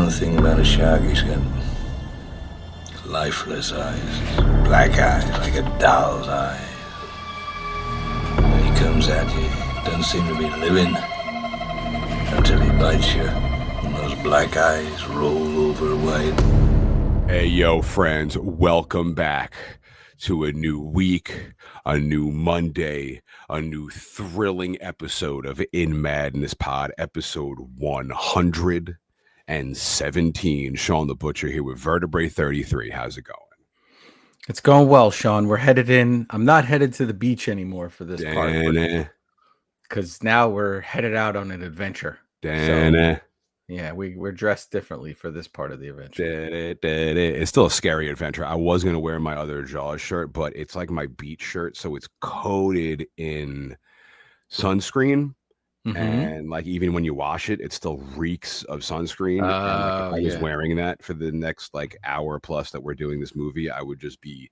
one thing about a shark, he's got lifeless eyes, black eyes, like a doll's eyes. When he comes at you, he doesn't seem to be living until he bites you, and those black eyes roll over wide. Hey, yo, friends, welcome back to a new week, a new Monday, a new thrilling episode of In Madness Pod, episode 117. Shawn the Butcher here with Vertebrae33. How's it going? It's going well, Shawn. We're headed in. I'm not headed to the beach anymore for this part, because now we're headed out on an adventure. So, yeah, we're dressed differently for this part of the adventure. It's still a scary adventure. I was going to wear my other Jaws shirt, but it's like my beach shirt, so it's coated in sunscreen. Mm-hmm. And like even when you wash it, it still reeks of sunscreen. And like, if I was wearing that for the next like hour plus that we're doing this movie, I would just be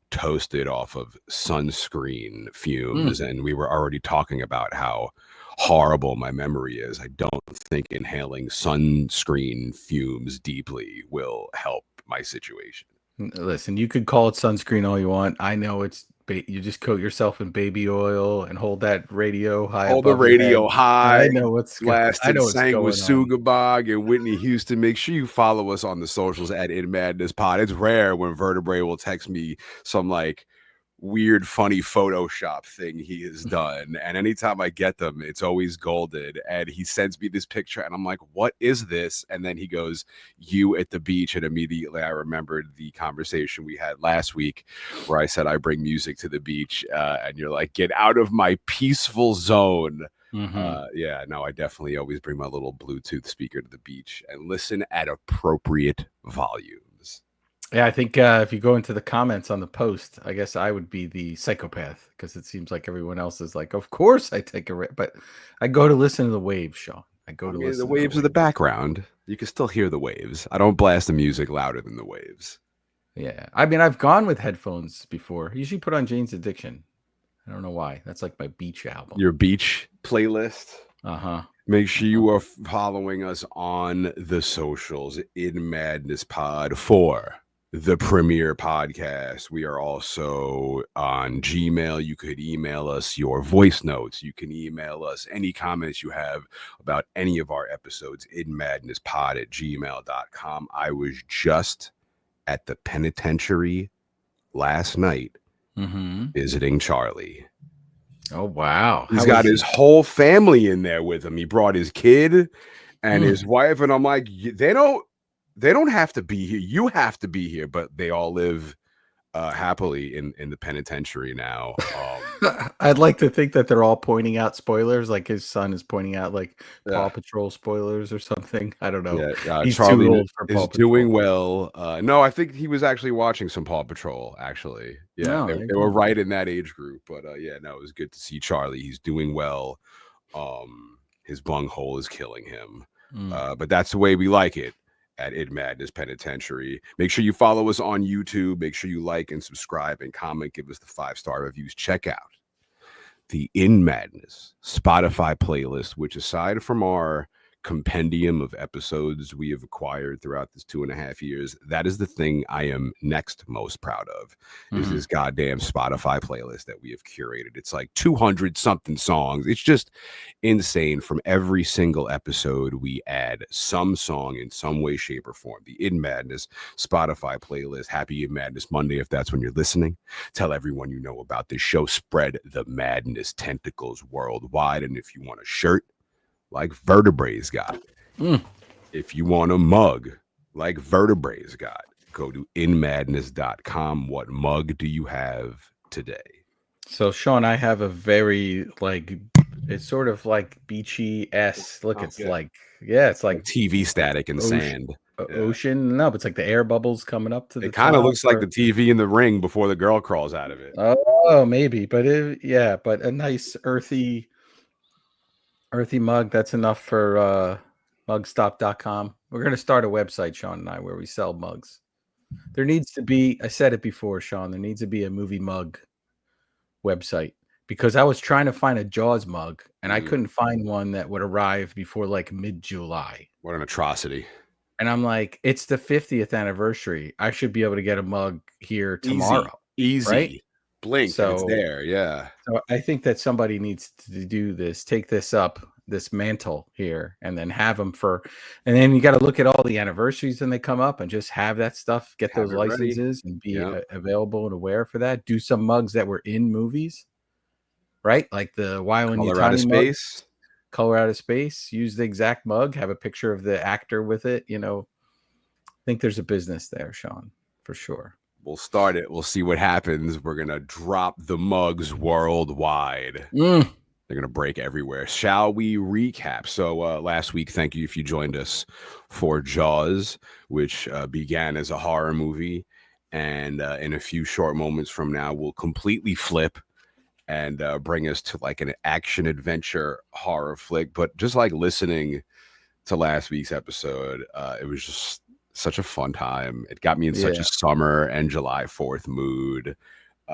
toasted off of sunscreen fumes. And we were already talking about how horrible my memory is. I don't think inhaling sunscreen fumes deeply will help my situation. Listen, you could call it sunscreen all you want. I know it's you just coat yourself in baby oil and hold that radio high. Hold the radio high. I know what's blasted Sanguisugabog and Whitney Houston. Make sure you follow us on the socials at In Madness Pod. It's rare when Vertebrae will text me some like weird, funny Photoshop thing he has done. And anytime I get them, it's always golden. And he sends me this picture and I'm like, what is this? And then he goes, you at the beach. And immediately I remembered the conversation we had last week where I said, I bring music to the beach. And you're like, get out of my peaceful zone. I definitely always bring my little Bluetooth speaker to the beach and listen at appropriate volumes. Yeah, I think if you go into the comments on the post, I guess I would be the psychopath because it seems like everyone else is like, of course I take a but I go to listen to the waves, Shawn. The waves are the background. You can still hear the waves. I don't blast the music louder than the waves. Yeah, I mean, I've gone with headphones before. I usually put on Jane's Addiction. I don't know why. That's like my beach album. Your beach playlist? Uh-huh. Make sure you are following us on the socials, In Madness Pod 4. The premier podcast. We are also on Gmail. You could email us your voice notes. You can email us any comments you have about any of our episodes, inmadnesspod@gmail.com. I was just at the penitentiary last night visiting Charlie. Oh, wow. He's got his whole family in there with him. He brought his kid and his wife, and I'm like, they don't have to be here. You have to be here, but they all live happily in the penitentiary now. I'd like to think that they're all pointing out spoilers, like his son is pointing out like Paw Patrol spoilers or something. I don't know. He's Charlie too old for Paw Patrol. Doing well. No, I think he was actually watching some Paw Patrol, actually. Yeah, they were right in that age group. But it was good to see Charlie. He's doing well. His bunghole is killing him. But that's the way we like it. At In Madness Penitentiary. Make sure you follow us on YouTube. Make sure you like and subscribe and comment. Give us the 5-star reviews. Check out the In Madness Spotify playlist, which aside from our compendium of episodes we have acquired throughout this 2.5 years, that is the thing I am next most proud of, is this goddamn Spotify playlist that we have curated. It's like 200 something songs. It's just insane. From every single episode, we add some song in some way, shape, or form. The In Madness Spotify playlist. Happy In Madness Monday if that's when you're listening. Tell everyone you know about this show. Spread the madness tentacles worldwide. And if you want a shirt like Vertebrae's got, if you want a mug like Vertebrae's got, go to inmadness.com. What mug do you have today? So, Shawn, I have a very it's sort of like beachy-esque look. It's like TV static and sand. Ocean. No, but it's like the air bubbles coming up to the top. It kind of looks like the TV in the ring before the girl crawls out of it. Oh, maybe. But but a nice earthy mug. That's enough for mugstop.com. We're going to start a website, Shawn and I, where we sell mugs. There needs to be, I said it before, Shawn, there needs to be a movie mug website, because I was trying to find a Jaws mug and I couldn't find one that would arrive before like mid-July. What an atrocity. And I'm like, it's the 50th anniversary. I should be able to get a mug here tomorrow. Easy. Right? Blink and it's there. Yeah. So I think that somebody needs to do this, take this up, this mantle here, and then have them and then you got to look at all the anniversaries when they come up and just have that stuff, get those licenses and be available and aware for that. Do some mugs that were in movies, right? Like the Colorado Space. Mug, Colorado Space. Use the exact mug, have a picture of the actor with it. I think there's a business there, Shawn, for sure. We'll start it. We'll see what happens. We're going to drop the mugs worldwide. They're going to break everywhere. Shall we recap? So last week, thank you if you joined us for Jaws, which began as a horror movie. And in a few short moments from now, we'll completely flip and bring us to like an action adventure horror flick. But just like listening to last week's episode, it was just such a fun time. It got me in such a summer and July 4th mood.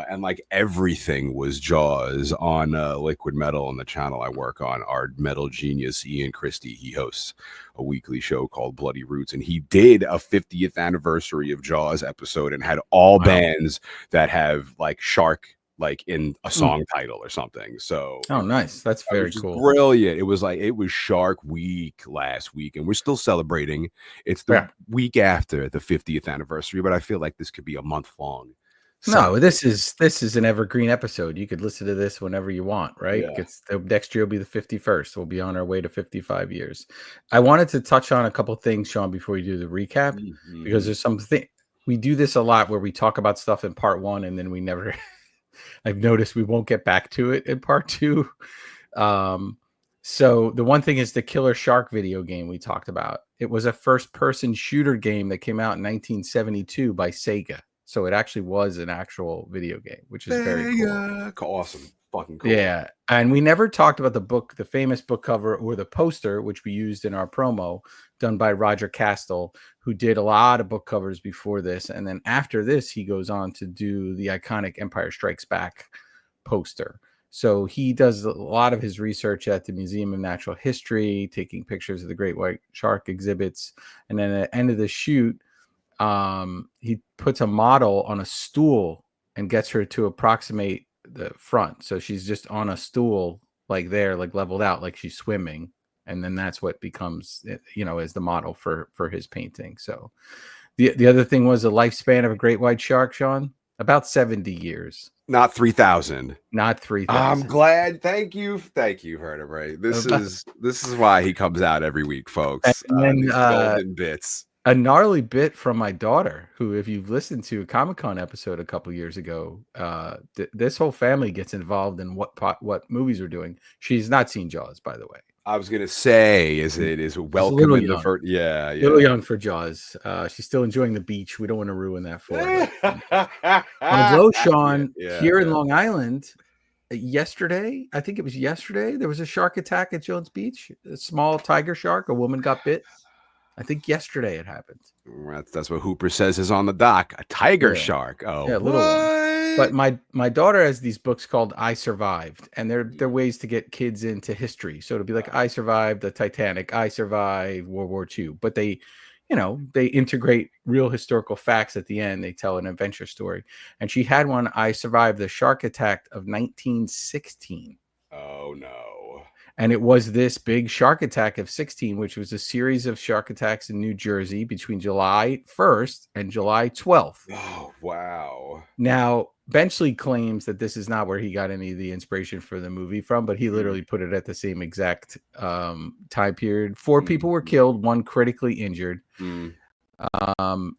And like everything was Jaws on Liquid Metal on the channel I work on. Our metal genius, Ian Christie, he hosts a weekly show called Bloody Roots. And he did a 50th anniversary of Jaws episode and had all bands that have like shark like in a song title or something. So nice. That's very cool. Brilliant. It was Shark Week last week, and we're still celebrating. It's the week after the 50th anniversary, but I feel like this could be a month long. No, this is an evergreen episode. You could listen to this whenever you want, right? The next year will be the 51st. We'll be on our way to 55 years. I wanted to touch on a couple things, Shawn, before we do the recap, because there's something we do this a lot where we talk about stuff in part one and then we never I've noticed we won't get back to it in part two. So the one thing is the Killer Shark video game we talked about. It was a first-person shooter game that came out in 1972 by Sega. So it actually was an actual video game, which is very cool. Awesome. Fucking cool. Yeah. And we never talked about the famous book cover or the poster, which we used in our promo, done by Roger Castell, who did a lot of book covers before this. And then after this, he goes on to do the iconic Empire Strikes Back poster. So he does a lot of his research at the Museum of Natural History, taking pictures of the great white shark exhibits. And then at the end of the shoot, he puts a model on a stool and gets her to approximate the front. So she's just on a stool, like leveled out, like she's swimming. And then that's what becomes, as the model for his painting. So the other thing was the lifespan of a great white shark, Shawn, about 70 years. Not 3,000. Not 3,000. I'm glad. Thank you. Vertebrae. This is why he comes out every week, folks. And then, golden bits. A gnarly bit from my daughter, who, if you've listened to a Comic-Con episode a couple years ago, this whole family gets involved in what movies we're doing. She's not seen Jaws, by the way. I was gonna say, is welcome in the first? Yeah, a little young for Jaws. She's still enjoying the beach. We don't want to ruin that for her. Although, Shawn, here in Long Island, yesterday, I think it was yesterday, there was a shark attack at Jones Beach. A small tiger shark. A woman got bit. I think yesterday it happened. That's what Hooper says is on the dock. A tiger shark. Oh, yeah, a little one. But my daughter has these books called I Survived, and they're ways to get kids into history. So it'll be like I survived the Titanic, I survived World War II. But they integrate real historical facts at the end. They tell an adventure story. And she had one, I survived the shark attack of 1916. Oh no. And it was this big shark attack of 16, which was a series of shark attacks in New Jersey between July 1st and July 12th. Oh, wow. Now, Benchley claims that this is not where he got any of the inspiration for the movie from, but he literally put it at the same exact time period. 4 people were killed, 1 critically injured.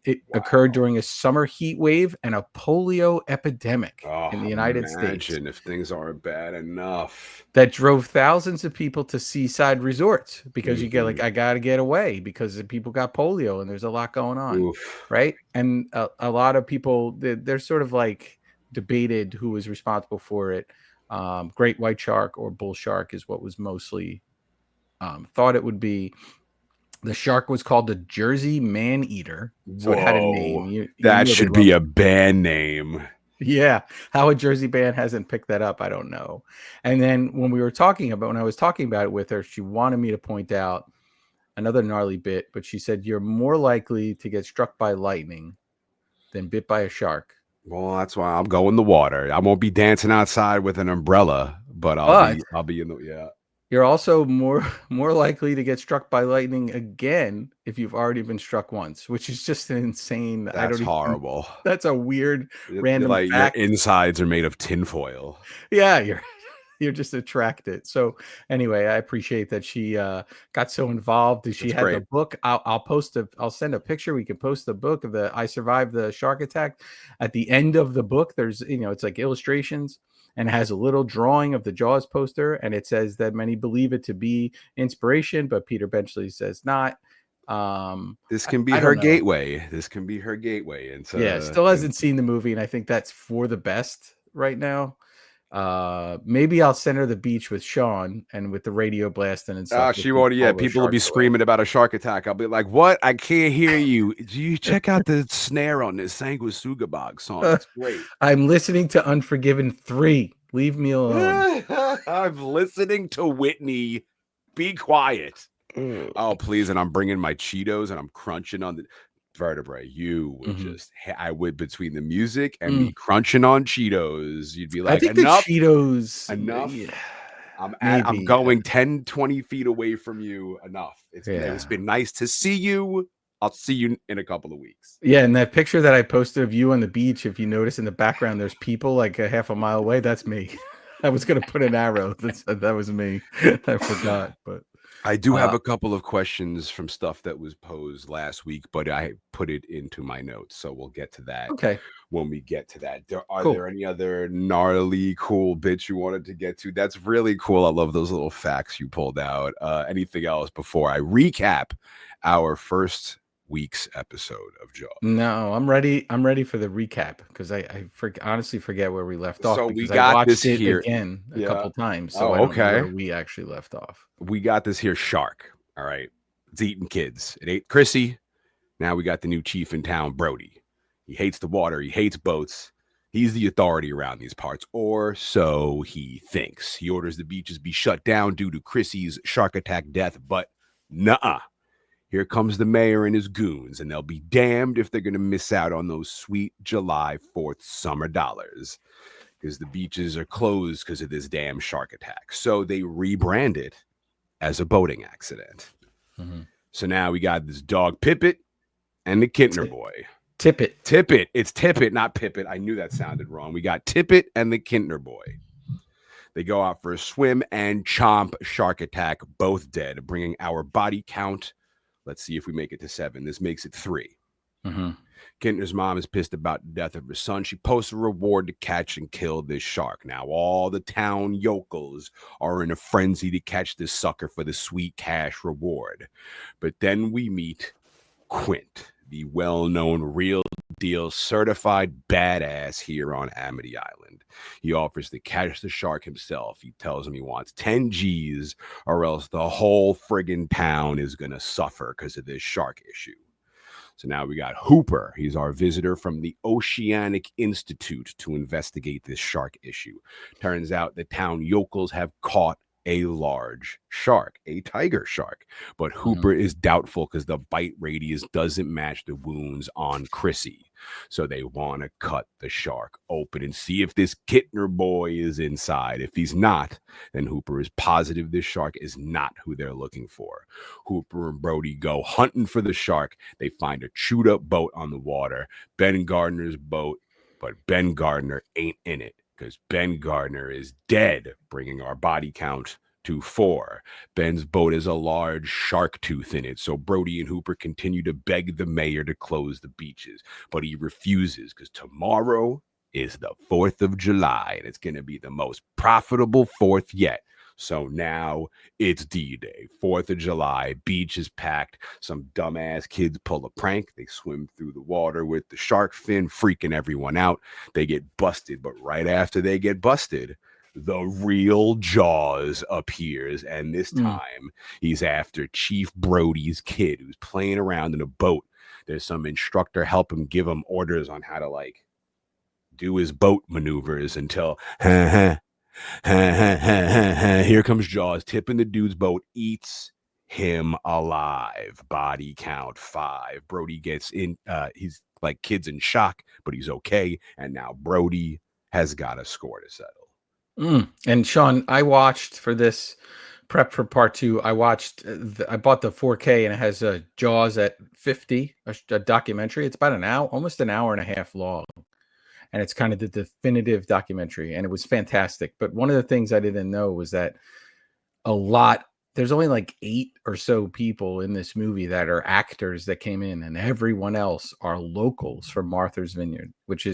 It occurred during a summer heat wave and a polio epidemic in the United States. Imagine if things aren't bad enough. That drove thousands of people to seaside resorts because you get I got to get away because people got polio and there's a lot going on, right? And a lot of people, they're sort of like debated who was responsible for it. Great white shark or bull shark is what was mostly thought it would be. The shark was called the Jersey Man-Eater, so it had a name. That should be a band name. Yeah, how a Jersey band hasn't picked that up, I don't know. And then when I was talking about it with her, she wanted me to point out another gnarly bit, but she said you're more likely to get struck by lightning than bit by a shark. Well, that's why I'm going the water. I won't be dancing outside with an umbrella, but I'll be in the You're also more likely to get struck by lightning again if you've already been struck once, which is just an insane. That's horrible. That's a weird random fact. Your insides are made of tinfoil. Yeah, you're just attracted. So anyway, I appreciate that she got so involved. She had the book. I'll send a picture. We can post the book of the I Survived the Shark Attack. At the end of the book, there's it's like illustrations and has a little drawing of the Jaws poster, and it says that many believe it to be inspiration, but Peter Benchley says not. This can be her gateway. This can be her gateway. And so still hasn't seen the movie, and I think that's for the best right now. Maybe I'll send her the beach with Shawn and with the radio blasting and stuff. She won't. Yeah, people will be screaming about a shark attack. I'll be like, "What? I can't hear you. Do you check out the snare on this Sanguisuga Bog song? It's great." I'm listening to Unforgiven 3. Leave me alone. I'm listening to Whitney. Be quiet. Oh, please. And I'm bringing my Cheetos and I'm crunching on the Vertebrae. You would I would, between the music and me crunching on Cheetos, you'd be like, I think enough, the Cheetos. Enough. Yeah. I'm going 10, 20 feet away from you. Enough. It's been nice to see you. I'll see you in a couple of weeks. Yeah, and that picture that I posted of you on the beach, if you notice in the background, there's people like a half a mile away. That's me. I was going to put an arrow. That was me. I forgot, but I do have a couple of questions from stuff that was posed last week, but I put it into my notes, so we'll get to that. Okay. When we get to that, are there any other gnarly, cool bits you wanted to get to? That's really cool. I love those little facts you pulled out. Anything else before I recap our first week's episode of Jaws? No, I'm ready. I'm ready for the recap because I honestly forget where we left off. So we got this here again a couple times. So I don't know where we actually left off. We got this here shark. All right, it's eating kids. It ate Chrissy. Now we got the new chief in town, Brody. He hates the water. He hates boats. He's the authority around these parts, or so he thinks. He orders the beaches be shut down due to Chrissy's shark attack death, but nuh-uh. Here comes the mayor and his goons, and they'll be damned if they're going to miss out on those sweet July 4th summer dollars, because the beaches are closed because of this damn shark attack. So they rebrand it as a boating accident. So now we got this dog Pippet and the Kintner boy. Tippet. It's Tippet, not Pippet. I knew that sounded wrong. We got Tippet and the Kintner boy. They go out for a swim and chomp shark attack, both dead, bringing our body count. Let's see if we make it to 7. This makes it 3. Kintner's mom is pissed about the death of her son. She posts a reward to catch and kill this shark. Now, all the town yokels are in a frenzy to catch this sucker for the sweet cash reward. But then we meet Quint, the well-known real deal certified badass here on Amity Island. He offers to catch the shark himself. He tells him he wants 10 G's or else the whole friggin' town is going to suffer because of this shark issue. So now we got Hooper. He's our visitor from the Oceanic Institute to investigate this shark issue. Turns out the town yokels have caught a large shark, a tiger shark. But Hooper is doubtful because the bite radius doesn't match the wounds on Chrissy. So they want to cut the shark open and see if this Kintner boy is inside. If he's not, then Hooper is positive this shark is not who they're looking for. Hooper and Brody go hunting for the shark. They find a chewed up boat on the water, Ben Gardner's boat, but Ben Gardner ain't in it because Ben Gardner is dead, bringing our body count to 4. Ben's boat has a large shark tooth in it, so Brody and Hooper continue to beg the mayor to close the beaches, but he refuses because tomorrow is the 4th of July, and it's going to be the most profitable 4th yet. So now it's D-Day, 4th of July, beach is packed. Some dumbass kids pull a prank. They swim through the water with the shark fin, freaking everyone out. They get busted, but right after they get busted, the real Jaws appears, and this time he's after Chief Brody's kid who's playing around in a boat. There's some instructor help him give him orders on how to do his boat maneuvers until here comes Jaws, tipping the dude's boat, eats him alive. Body count 5. Brody gets in. He's like kids in shock, but he's okay. And now Brody has got a score to settle. And Shawn, I watched for this prep for part 2. I watched. I bought the 4K, and it has Jaws at 50, a documentary. It's about an hour, almost an hour and a half long, and it's kind of the definitive documentary, and it was fantastic. But one of the things I didn't know was that there's only like 8 or so people in this movie that are actors that came in, and everyone else are locals from Martha's Vineyard,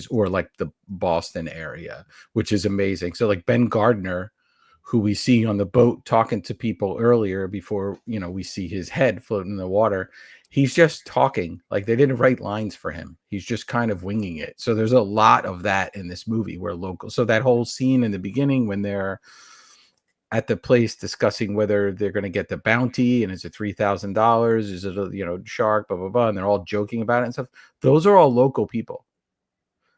or like the Boston area, which is amazing. So like Ben Gardner, who we see on the boat talking to people earlier before, we see his head floating in the water. He's just talking, like they didn't write lines for him. He's just kind of winging it. So there's a lot of that in this movie where local. So that whole scene in the beginning when they're at the place discussing whether they're going to get the bounty and is it $3,000, is it a shark, blah blah blah, and they're all joking about it and stuff. Those are all local people.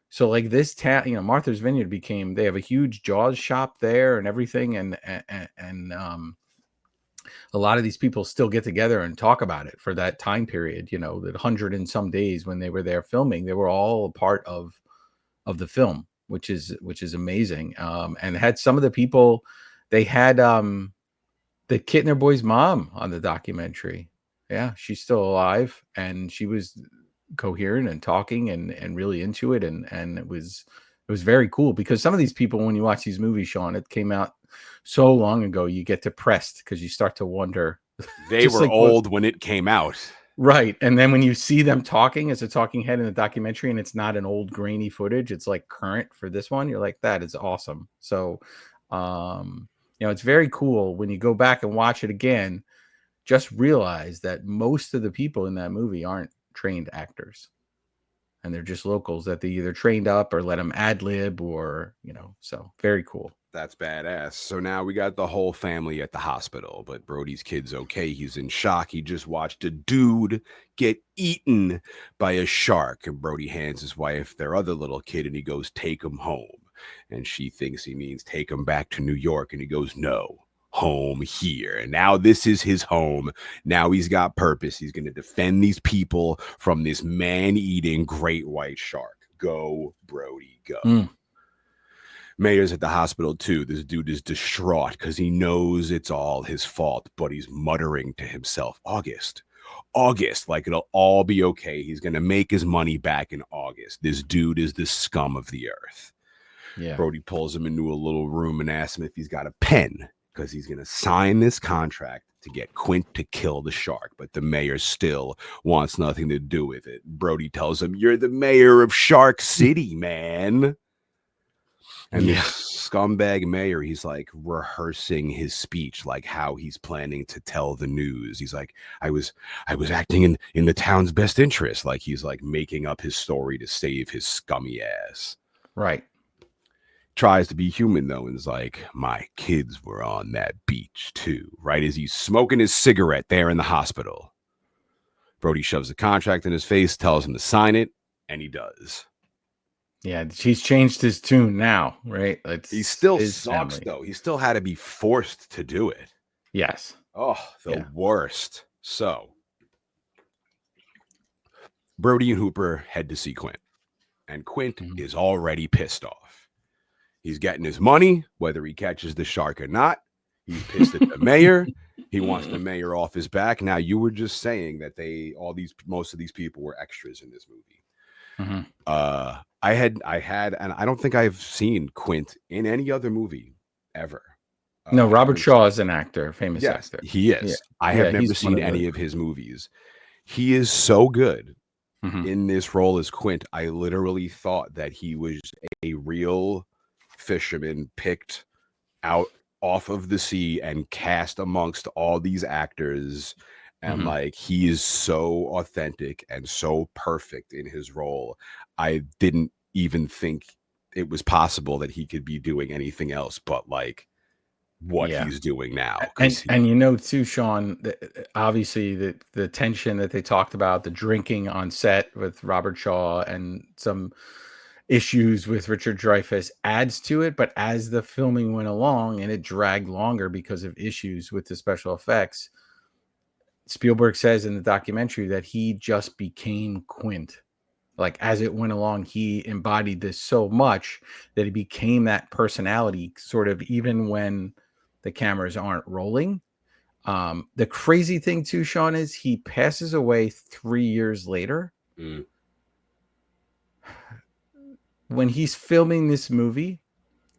So like this town, Martha's Vineyard they have a huge Jaws shop there and everything, and a lot of these people still get together and talk about it for that time period. That 100 and some days when they were there filming, they were all a part of the film, which is amazing. And had some of the people. They had the Kittner boys' mom on the documentary. Yeah, she's still alive, and she was coherent and talking and really into it, and it was very cool because some of these people, when you watch these movies, Shawn, it came out so long ago, you get depressed because you start to wonder. They were old when it came out. Right. And then when you see them talking as a talking head in the documentary, and it's not an old grainy footage, it's like current for this one, you're like, that is awesome. So it's very cool when you go back and watch it again. Just realize that most of the people in that movie aren't trained actors, and they're just locals that they either trained up or let them ad lib, or so very cool. That's badass. So now we got the whole family at the hospital, but Brody's kid's okay. He's in shock. He just watched a dude get eaten by a shark, and Brody hands his wife their other little kid, and he goes, "Take him home." And she thinks he means take him back to New York. And he goes, "No, home here." And now this is his home. Now he's got purpose. He's going to defend these people from this man-eating great white shark. Go, Brody, go. Mayer's at the hospital too. This dude is distraught because he knows it's all his fault, but he's muttering to himself, August, like it'll all be okay. He's going to make his money back in August. This dude is the scum of the earth. Yeah. Brody pulls him into a little room and asks him if he's got a pen, because he's going to sign this contract to get Quint to kill the shark. But the mayor still wants nothing to do with it. Brody tells him, "You're the mayor of Shark City, man." And this scumbag mayor, he's like rehearsing his speech, like how he's planning to tell the news. He's like, I was acting in the town's best interest. Like he's like making up his story to save his scummy ass. Right. Tries to be human though, and is like, my kids were on that beach too. Right as he's smoking his cigarette there in the hospital, Brody shoves the contract in his face, tells him to sign it, and he does. Yeah, he's changed his tune now, right? He still sucks though. He still had to be forced to do it. Yes. Oh, the worst. So Brody and Hooper head to see Quint, and Quint is already pissed off. He's getting his money, whether he catches the shark or not. He's pissed at the mayor. He wants the mayor off his back. Now, you were just saying that most of these people were extras in this movie. I had, and I don't think I've seen Quint in any other movie ever. No, Robert Shaw is an actor, famous actor. He is. Yeah. I have never seen any of his movies. He is so good in this role as Quint. I literally thought that he was a real fisherman picked out off of the sea and cast amongst all these actors, and like he is so authentic and so perfect in his role. I didn't even think it was possible that he could be doing anything else but like what he's doing now. And too, Shawn, obviously the tension that they talked about, the drinking on set with Robert Shaw and some issues with Richard Dreyfuss adds to it. But as the filming went along and it dragged longer because of issues with the special effects, Spielberg says in the documentary that he just became Quint. Like as it went along, he embodied this so much that he became that personality, sort of even when the cameras aren't rolling. The crazy thing too, Shawn, is he passes away 3 years later. When he's filming this movie,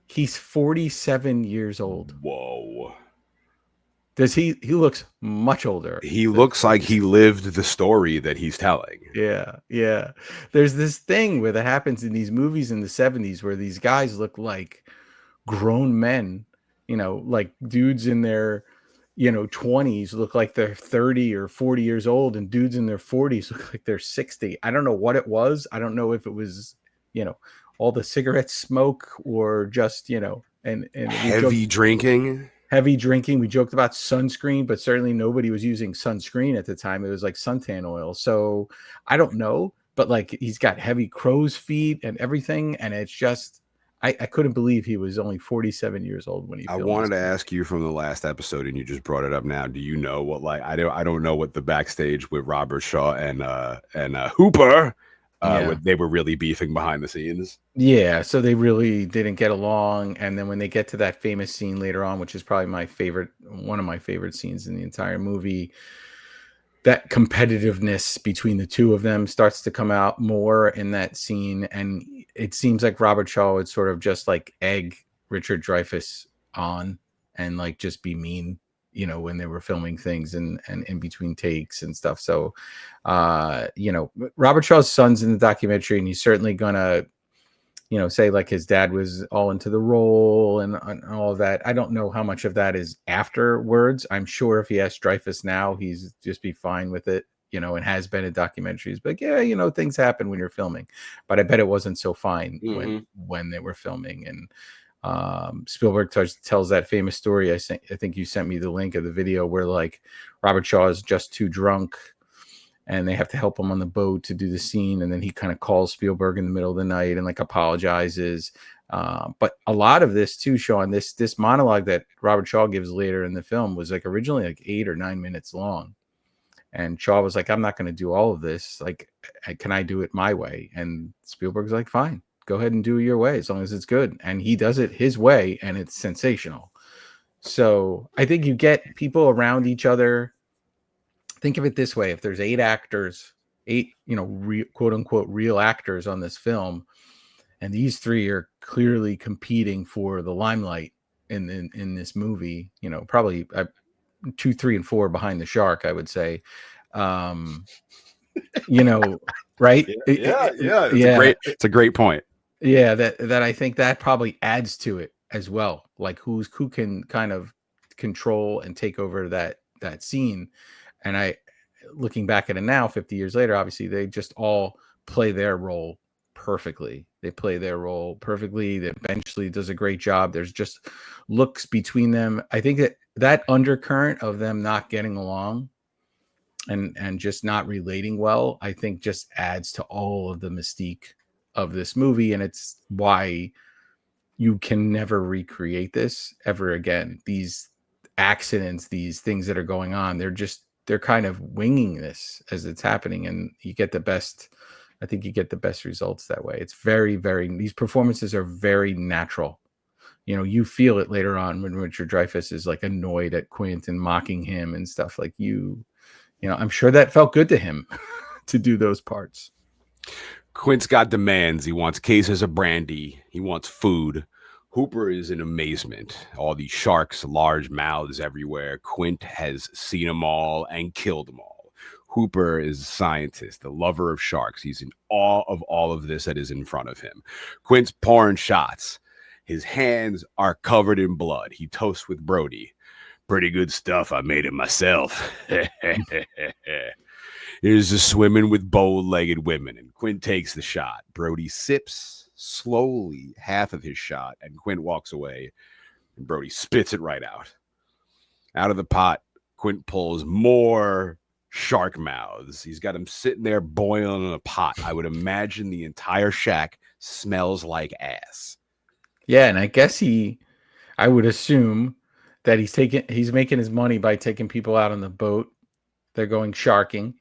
he's 47 years old. Whoa. He looks much older. He looks like he lived the story that he's telling. Yeah. There's this thing where that happens in these movies in the 70s where these guys look like grown men, like dudes in their 20s look like they're 30 or 40 years old, and dudes in their 40s look like they're 60. I don't know what it was. I don't know if it was all the cigarette smoke or just and heavy drinking. We joked about sunscreen, but certainly nobody was using sunscreen at the time. It was like suntan oil. So I don't know, but like he's got heavy crow's feet and everything, and it's just I couldn't believe he was only 47 years old when he filmed. I wanted to ask you from the last episode, and you just brought it up now. Do you know what, like, I don't know what the backstage with Robert Shaw and Hooper, what they were really beefing behind the scenes? Yeah, so they really didn't get along, and then when they get to that famous scene later on, which is probably one of my favorite scenes in the entire movie, that competitiveness between the two of them starts to come out more in that scene, and it seems like Robert Shaw would sort of just like egg Richard Dreyfuss on and like just be mean, when they were filming things and in between takes and stuff. So, Robert Shaw's son's in the documentary, and he's certainly gonna say like his dad was all into the role and all of that. I don't know how much of that is afterwards. I'm sure if he asked Dreyfuss now, he's just be fine with it, and has been in documentaries. But yeah, things happen when you're filming. But I bet it wasn't so fine when they were filming. And Spielberg tells that famous story. I think you sent me the link of the video where like Robert Shaw is just too drunk, and they have to help him on the boat to do the scene. And then he kind of calls Spielberg in the middle of the night and like apologizes. But a lot of this too, Shawn, this monologue that Robert Shaw gives later in the film was like originally like 8 or 9 minutes long. And Shaw was like, I'm not going to do all of this. Like, can I do it my way? And Spielberg's like, fine, go ahead and do it your way as long as it's good. And he does it his way, and it's sensational. So I think you get people around each other. Think of it this way: if there's 8 actors, 8, quote unquote real actors on this film, and these 3 are clearly competing for the limelight in this movie, probably 2, 3, and 4 behind the shark, I would say. Right? Yeah. It's a great point. Yeah, that I think that probably adds to it as well. Like who can kind of control and take over that scene. And looking back at it now, 50 years later, obviously they just all play their role perfectly. They play their role perfectly. That Benchley does a great job. There's just looks between them. I think that undercurrent of them not getting along and just not relating well, I think just adds to all of the mystique of this movie. And it's why you can never recreate this ever again. These accidents, these things that are going on, they're kind of winging this as it's happening, and you get the best results that way. It's very, very, these performances are very natural. You feel it later on when Richard Dreyfuss is like annoyed at Quint and mocking him and stuff. Like I'm sure that felt good to him to do those parts. Quint's got demands. He wants cases of brandy. He wants food. Hooper is in amazement. All these sharks, large mouths everywhere. Quint has seen them all and killed them all. Hooper is a scientist, a lover of sharks. He's in awe of all of this that is in front of him. Quint's pouring shots. His hands are covered in blood. He toasts with Brody. Pretty good stuff. I made it myself. Here's the swimming with bow-legged women, and Quint takes the shot. Brody sips slowly half of his shot, and Quint walks away, and Brody spits it right out. Out of the pot, Quint pulls more shark mouths. He's got them sitting there boiling in a pot. I would imagine the entire shack smells like ass. Yeah, and I guess I would assume that he's making his money by taking people out on the boat they're going sharking,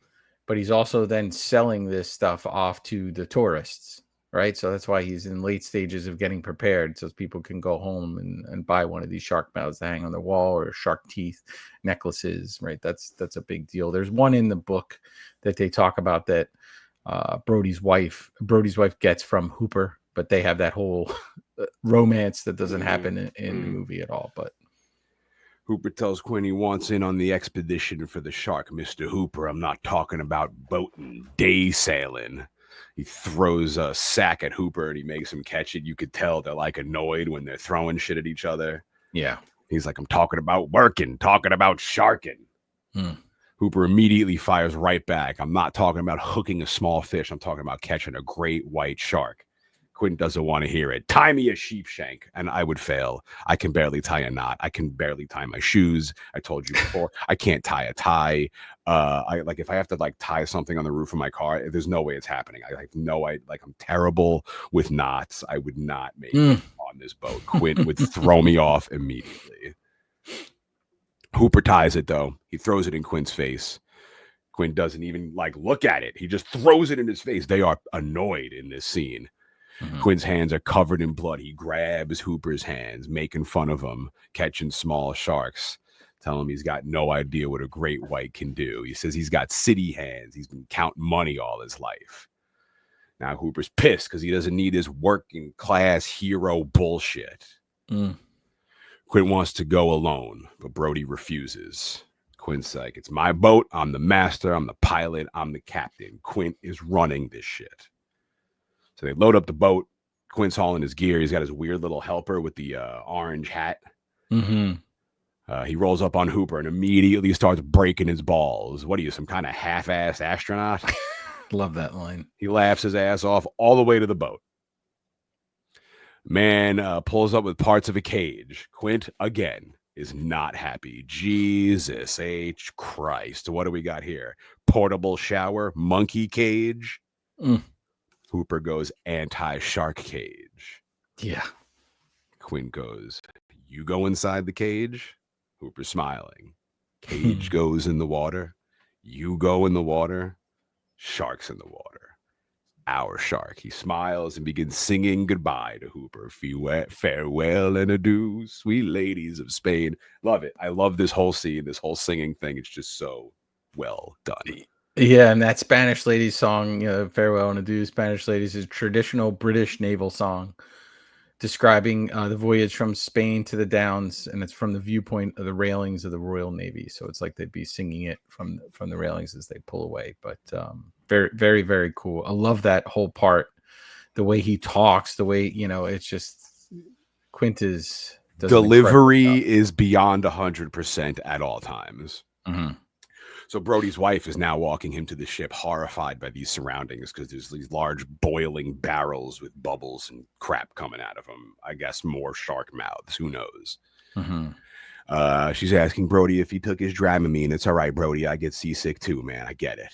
but he's also then selling this stuff off to the tourists, right? So that's why he's in late stages of getting prepared, so people can go home and buy one of these shark mouths to hang on their wall, or shark teeth necklaces, right? That's a big deal. There's one in the book that they talk about that Brody's wife gets from Hooper, but they have that whole romance that doesn't happen in the movie at all. But Hooper tells Quinn he wants in on the expedition for the shark. Mr. Hooper, I'm not talking about boating, day sailing. He throws a sack at Hooper and he makes him catch it. You could tell they're like annoyed when they're throwing shit at each other. Yeah. He's like, I'm talking about working, talking about sharking. Hooper immediately fires right back. I'm not talking about hooking a small fish. I'm talking about catching a great white shark. Quinn doesn't want to hear it. Tie me a sheep shank. And I would fail. I can barely tie a knot. I can barely tie my shoes. I told you before, I can't tie a tie. If I have to tie something on the roof of my car, there's no way it's happening. I'm terrible with knots. I would not make it on this boat. Quinn would throw me off immediately. Hooper ties it though. He throws it in Quinn's face. Quinn doesn't even look at it. He just throws it in his face. They are annoyed in this scene. Quinn's hands are covered in blood. He grabs Hooper's hands, making fun of him, catching small sharks. Tell him he's got no idea what a great white can do. He says he's got city hands. He's been counting money all his life. Now Hooper's pissed because he doesn't need his working class hero bullshit. Quinn wants to go alone, but Brody refuses. Quinn's like, it's my boat. I'm the master. I'm the pilot. I'm the captain. Quinn is running this shit. So they load up the boat. Quinn's hauling his gear. He's got his weird little helper with the orange hat. He rolls up on Hooper and immediately starts breaking his balls. What are you, some kind of half-assed astronaut? Love that line. He laughs his ass off all the way to the boat. Man pulls up with parts of a cage. Quint, again, is not happy. Jesus H. Christ. What do we got here? Portable shower, monkey cage. Hooper goes anti-shark cage. Yeah. Quinn goes, you go inside the cage? Hooper smiling. Cage goes in the water. You go in the water. Shark's in the water. Our shark. He smiles and begins singing goodbye to Hooper. Farewell and adieu, sweet ladies of Spain. Love it. I love this whole scene, this whole singing thing. It's just so well done. Yeah, and that Spanish ladies song, Farewell and Adieu, Spanish Ladies, is a traditional British naval song describing the voyage from Spain to the Downs, and it's from the viewpoint of the railings of the Royal Navy. So it's like they'd be singing it from the railings as they pull away. But very, very, very cool. I love that whole part, the way he talks, the way, it's just Quintus. Delivery is beyond 100% at all times. So Brody's wife is now walking him to the ship, horrified by these surroundings because there's these large boiling barrels with bubbles and crap coming out of them. I guess more shark mouths. Who knows? She's asking Brody if he took his Dramamine. It's all right, Brody. I get seasick too, man. I get it.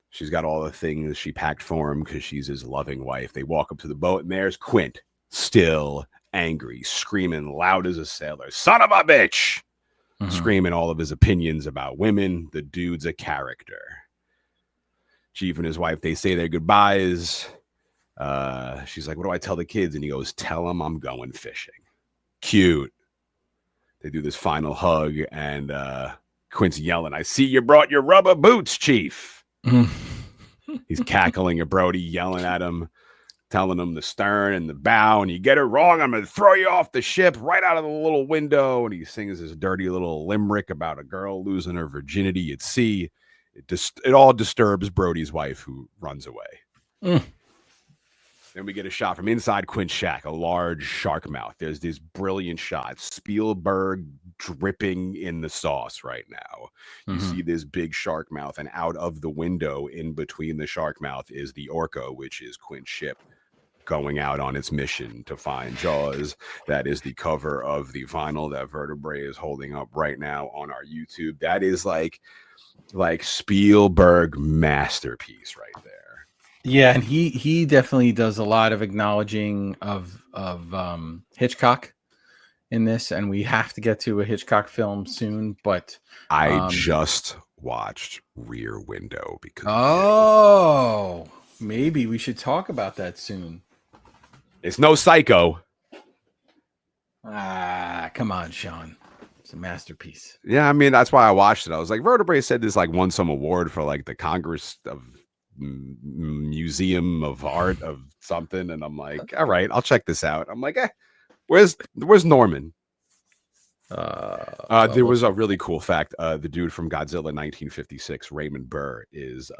She's got all the things she packed for him because she's his loving wife. They walk up to the boat, and there's Quint, still angry, screaming loud as a sailor. Son of a bitch! Screaming all of his opinions about women. The dude's a character. Chief and his wife, they say their goodbyes. She's like, what do I tell the kids? And he goes, tell them I'm going fishing. Cute. They do this final hug, and Quint's yelling, I see you brought your rubber boots, Chief. He's cackling at Brody, yelling at him, telling him the stern and the bow, and you get it wrong, I'm going to throw you off the ship right out of the little window. And he sings this dirty little limerick about a girl losing her virginity at sea. It all disturbs Brody's wife, who runs away. Then we get a shot from inside Quint's shack, a large shark mouth. There's this brilliant shot, Spielberg dripping in the sauce right now. You see this big shark mouth, and out of the window in between the shark mouth is the Orca, which is Quint's ship, going out on its mission to find Jaws. That is the cover of the vinyl that Vertebrae is holding up right now on our YouTube. That is like Spielberg masterpiece right there. Yeah, and he definitely does a lot of acknowledging of Hitchcock in this, and we have to get to a Hitchcock film soon. But I just watched Rear Window because maybe we should talk about that soon. It's no Psycho. Come on, Shawn. It's a masterpiece. Yeah, I mean, that's why I watched it. I was like, Vertebrae said this like won some award for like the Congress of Museum of Art of something, and I'm like, all right, I'll check this out. I'm like, where's Norman? There was a really cool fact. The dude from Godzilla 1956, Raymond Burr, is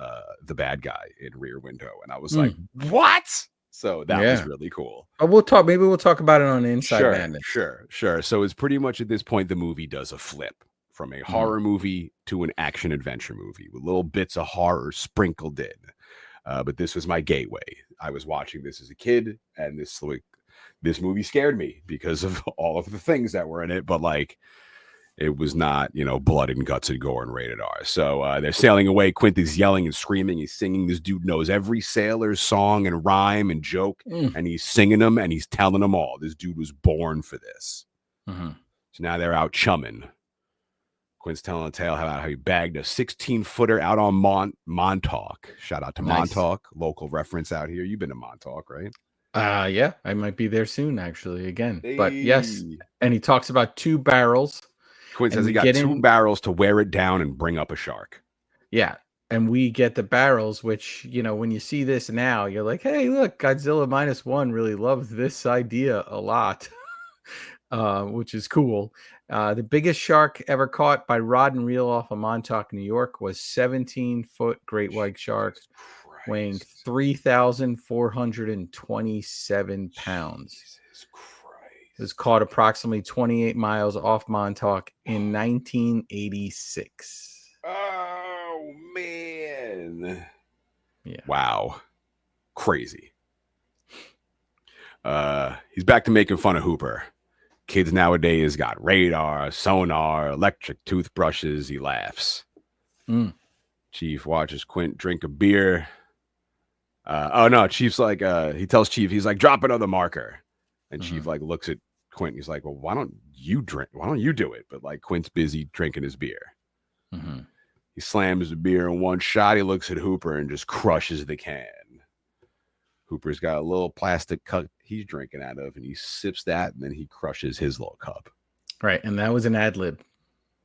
the bad guy in Rear Window, and I was like, what? So that was really cool. Maybe we'll talk about it on Inside Madness. Sure. So it's pretty much at this point the movie does a flip from a horror movie to an action adventure movie with little bits of horror sprinkled in. But this was my gateway. I was watching this as a kid, and this movie scared me because of all of the things that were in it. But like, it was not, blood and guts and gore and rated R. So they're sailing away. Quint is yelling and screaming. He's singing. This dude knows every sailor's song and rhyme and joke, and he's singing them and he's telling them all. This dude was born for this. So now they're out chumming. Quint's telling a tale about how he bagged a 16-footer out on Montauk. Shout out to Montauk, local reference out here. You've been to Montauk, right? Yeah, I might be there soon, actually, again. But yes, and he talks about 2 barrels. Quint says he got 2 barrels to wear it down and bring up a shark. Yeah, and we get the barrels, which, when you see this now, you're like, hey, look, Godzilla -1 really loved this idea a lot, which is cool. The biggest shark ever caught by rod and reel off of Montauk, New York, was 17-foot great white shark, weighing 3,427 pounds. Jesus Christ. It was caught approximately 28 miles off Montauk in 1986. Oh, man. Yeah. Wow. Crazy. He's back to making fun of Hooper. Kids nowadays got radar, sonar, electric toothbrushes. He laughs. Chief watches Quint drink a beer. Chief's like, he tells Chief, he's like, drop another marker. And Chief like looks at Quint. He's like, well, why don't you drink? Why don't you do it? But like, Quint's busy drinking his beer. He slams the beer in one shot. He looks at Hooper and just crushes the can. Hooper's got a little plastic cup he's drinking out of, and he sips that, and then he crushes his little cup. Right, and that was an ad lib,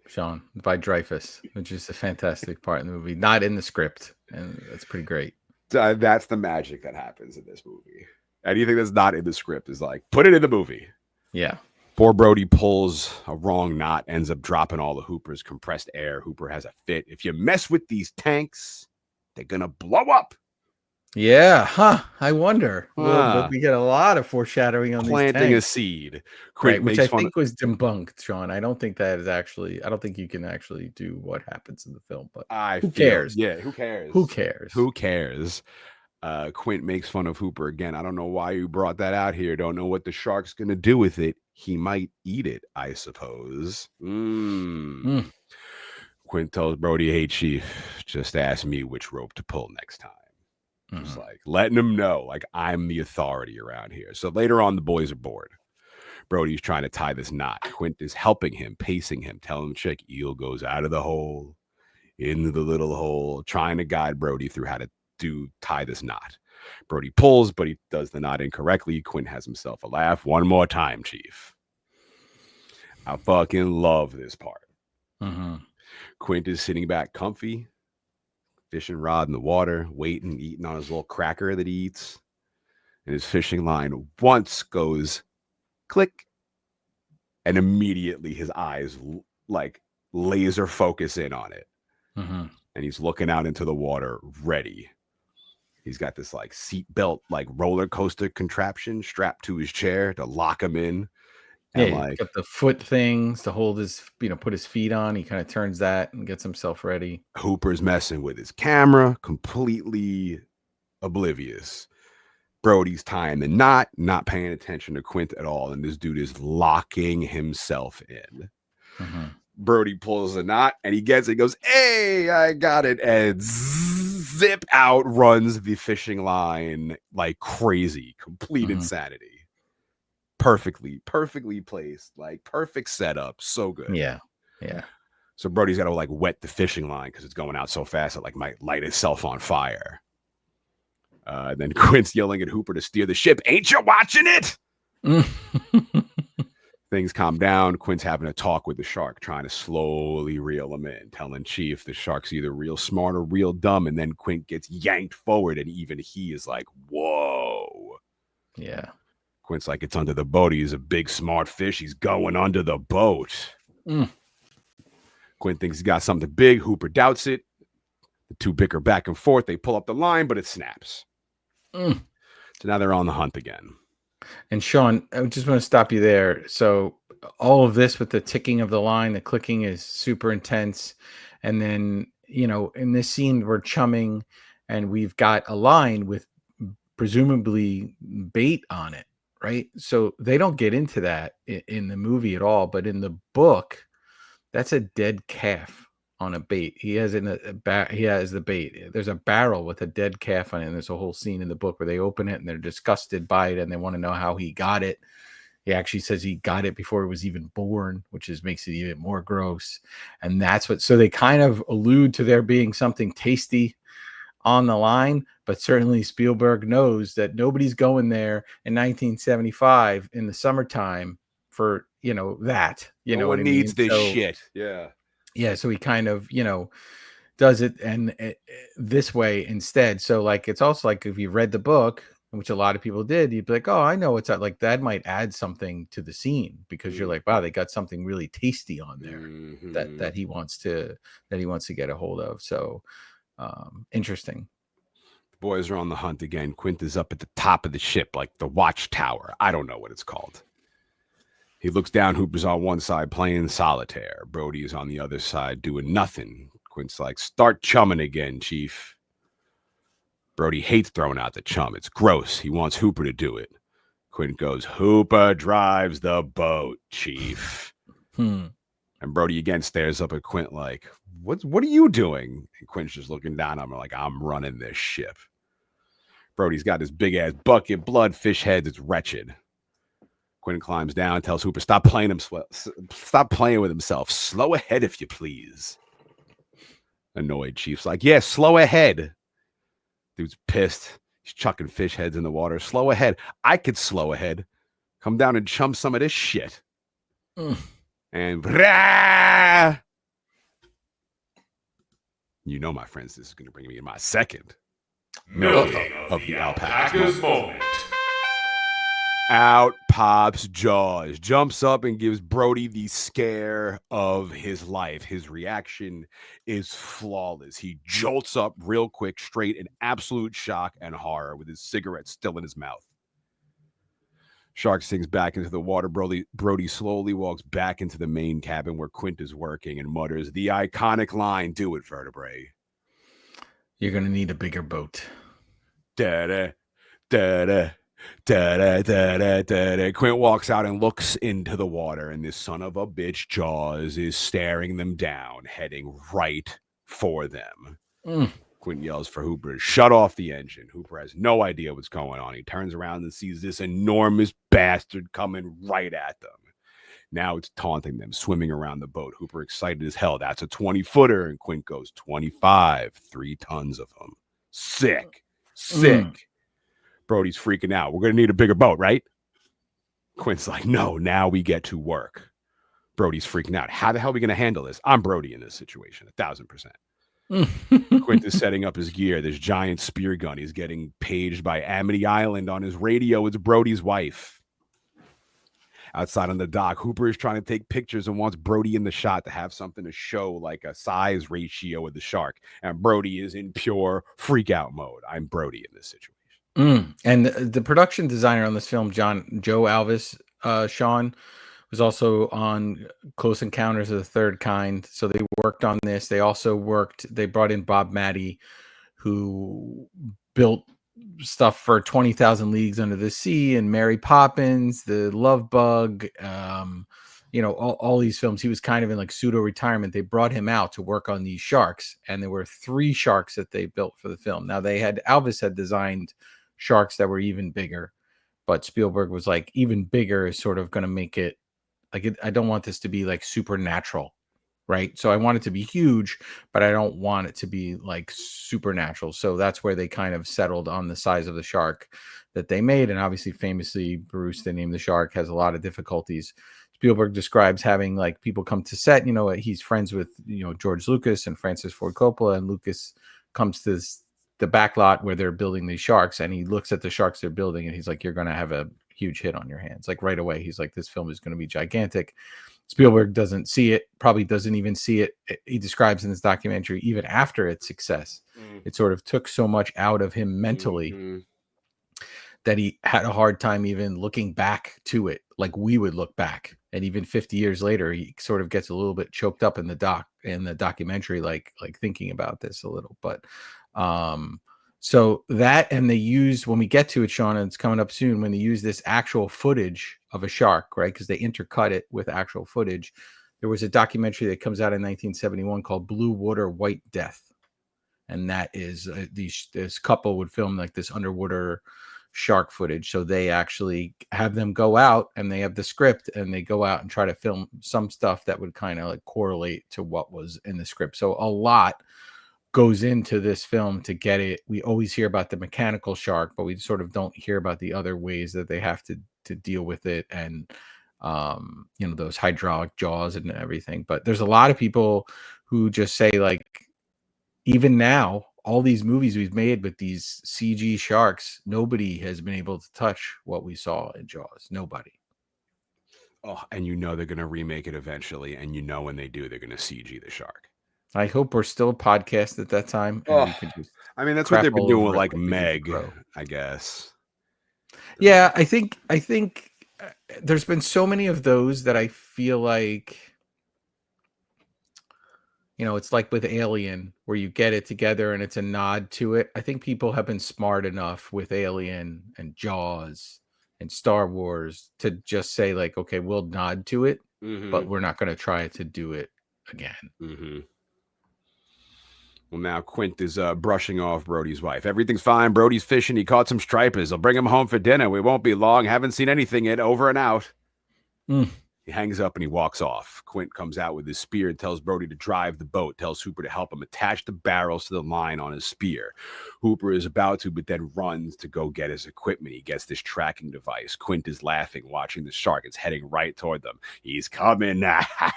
Shawn, by Dreyfuss, which is a fantastic part in the movie, not in the script, and that's pretty great. That's the magic that happens in this movie. Anything that's not in the script is like, put it in the movie. Yeah. Poor Brody pulls a wrong knot, ends up dropping all of Hooper's compressed air. Hooper has a fit. If you mess with these tanks, they're going to blow up. Yeah, I wonder. But we get a lot of foreshadowing on planting a seed, which I think was debunked, Shawn. I don't think that is actually. I don't think you can actually do what happens in the film. But who cares? Yeah, who cares? Who cares? Quint makes fun of Hooper again. I don't know why you brought that out here. Don't know what the shark's gonna do with it. He might eat it, I suppose. Quint tells Brody, "Hey, Chief, just ask me which rope to pull next time." Just like letting him know, like, I'm the authority around here. So later on, the boys are bored. Brody's trying to tie this knot. Quint is helping him, pacing him, telling him, check, eel goes out of the hole, into the little hole, trying to guide Brody through how to tie this knot. Brody pulls, but he does the knot incorrectly. Quint has himself a laugh. One more time, Chief. I fucking love this part. Quint is sitting back comfy, fishing rod in the water, waiting, eating on his little cracker that he eats. And his fishing line once goes click, and immediately his eyes like laser focus in on it. And he's looking out into the water, ready. He's got this like seatbelt, like roller coaster contraption strapped to his chair to lock him in. And like got the foot things to hold his, put his feet on. He kind of turns that and gets himself ready. Hooper's messing with his camera, completely oblivious. Brody's tying the knot, not paying attention to Quint at all. And this dude is locking himself in. Brody pulls the knot and he gets it. He goes, hey, I got it. And zip out runs the fishing line like crazy. Complete insanity. Perfectly placed, like perfect setup. So good. Yeah. So Brody's got to like wet the fishing line because it's going out so fast it like might light itself on fire. Then Quint's yelling at Hooper to steer the ship. Ain't you watching it? Things calm down. Quint's having a talk with the shark, trying to slowly reel him in, telling Chief the shark's either real smart or real dumb. And then Quint gets yanked forward, and even he is like, whoa. Yeah. Quint's like, it's under the boat. He's a big, smart fish. He's going under the boat. Quint thinks he's got something big. Hooper doubts it. The two bicker back and forth. They pull up the line, but it snaps. So now they're on the hunt again. And Shawn, I just want to stop you there. So all of this with the ticking of the line, the clicking is super intense. And then, you know, in this scene, we're chumming and we've got a line with presumably bait on it, right? So they don't get into that in the movie at all. But in the book, that's a dead calf on a bait. He has he has the bait. There's a barrel with a dead calf on it. And there's a whole scene in the book where they open it and they're disgusted by it and they want to know how he got it. He actually says he got it before it was even born, which makes it even more gross. And that's so they kind of allude to there being something tasty on the line, but certainly Spielberg knows that nobody's going there in 1975 in the summertime for, you know, that, you know what I mean? Needs this shit. Yeah. Yeah, so he kind of, you know, does it and this way instead. So like, it's also like if you read the book, which a lot of people did, you'd be like, oh, I know what's that. Like that might add something to the scene because you're like, wow, they got something really tasty on there that he wants to get a hold of. So interesting. The boys are on the hunt again. Quint is up at the top of the ship, like the watchtower. I don't know what it's called. He looks down. Hooper's on one side playing solitaire. Brody is on the other side doing nothing. Quint's like, start chumming again, Chief. Brody hates throwing out the chum. It's gross. He wants Hooper to do it. Quint goes, Hooper drives the boat, Chief. And Brody again stares up at Quint like, what are you doing? And Quint's just looking down on him like, I'm running this ship. Brody's got this big-ass bucket, blood, fish heads. It's wretched. Quint climbs down, tells Hooper, stop playing with himself. Slow ahead, if you please. Annoyed Chief's like, yeah, slow ahead. Dude's pissed. He's chucking fish heads in the water. Slow ahead. I could slow ahead. Come down and chum some of this shit. And brah! You know, my friends, this is going to bring me in my second milking of the alpaca's moment. Out pops Jaws, jumps up and gives Brody the scare of his life. His reaction is flawless. He jolts up real quick, straight in absolute shock and horror with his cigarette still in his mouth. Shark sinks back into the water. Brody slowly walks back into the main cabin where Quint is working and mutters the iconic line, do it, Vertebrae. You're going to need a bigger boat. Da-da, da-da. Da-da-da-da-da-da. Quint walks out and looks into the water, and this son of a bitch Jaws is staring them down, heading right for them. Quint yells for Hooper to shut off the engine. Hooper has no idea what's going on. He turns around and sees this enormous bastard coming right at them. Now it's taunting them, swimming around the boat. Hooper excited as hell. That's a 20-footer, and Quint goes 25, 3 tons of them. Sick. Brody's freaking out. We're going to need a bigger boat, right? Quint's like, no, now we get to work. Brody's freaking out. How the hell are we going to handle this? I'm Brody in this situation, 1,000%. Quint is setting up his gear. This giant spear gun. He's getting paged by Amity Island on his radio. It's Brody's wife. Outside on the dock, Hooper is trying to take pictures and wants Brody in the shot to have something to show, like a size ratio of the shark. And Brody is in pure freak out mode. I'm Brody in this situation. And the production designer on this film, Joe Alvis, Shawn, was also on Close Encounters of the Third Kind. So they worked on this. They also they brought in Bob Matty, who built stuff for 20,000 Leagues Under the Sea and Mary Poppins, The Love Bug, you know, all these films. He was kind of in like pseudo retirement. They brought him out to work on these sharks, and there were 3 sharks that they built for the film. Now Alvis had designed sharks that were even bigger, but Spielberg was like, even bigger is sort of going to make it like I don't want this to be like supernatural, right? So I want it to be huge, but I don't want it to be like supernatural. So that's where they kind of settled on the size of the shark that they made. And obviously, famously, Bruce, the name of the shark, has a lot of difficulties. Spielberg describes having like people come to set. He's friends with George Lucas and Francis Ford Coppola, and Lucas comes to the back lot where they're building these sharks, and he looks at the sharks they're building, and he's like, "You're going to have a huge hit on your hands." Like right away, he's like, "This film is going to be gigantic." Spielberg doesn't see it, probably doesn't even see it. He describes in this documentary, even after its success, it sort of took so much out of him mentally that he had a hard time even looking back to it like we would look back. And even 50 years later, he sort of gets a little bit choked up in the documentary, like thinking about this a little. But so that, and they use, when we get to it, Shawn, and it's coming up soon, when they use this actual footage of a shark, right? Because they intercut it with actual footage. There was a documentary that comes out in 1971 called Blue Water, White Death. And that is this couple would film like this underwater shark footage. So they actually have them go out, and they have the script, and they go out and try to film some stuff that would kind of like correlate to what was in the script. So a lot goes into this film to get it. We always hear about the mechanical shark, but we sort of don't hear about the other ways that they have to deal with it, and those hydraulic jaws and everything. But there's a lot of people who just say, like, even now, all these movies we've made with these CG sharks, nobody has been able to touch what we saw in Jaws. Nobody. Oh, and they're going to remake it eventually, and when they do, they're going to CG the shark. I hope we're still a podcast at that time. And we could just that's what they've been doing with like Meg, I guess. Yeah, I think there's been so many of those that I feel like, it's like with Alien, where you get it together and it's a nod to it. I think people have been smart enough with Alien and Jaws and Star Wars to just say, like, okay, we'll nod to it, but we're not going to try to do it again. Well, now Quint is brushing off Brody's wife. Everything's fine. Brody's fishing. He caught some stripers. I'll bring him home for dinner. We won't be long. Haven't seen anything yet. Over and out. He hangs up and he walks off. Quint comes out with his spear and tells Brody to drive the boat. Tells Hooper to help him attach the barrels to the line on his spear. Hooper is about to, but then runs to go get his equipment. He gets this tracking device. Quint is laughing, watching the shark. It's heading right toward them. He's coming.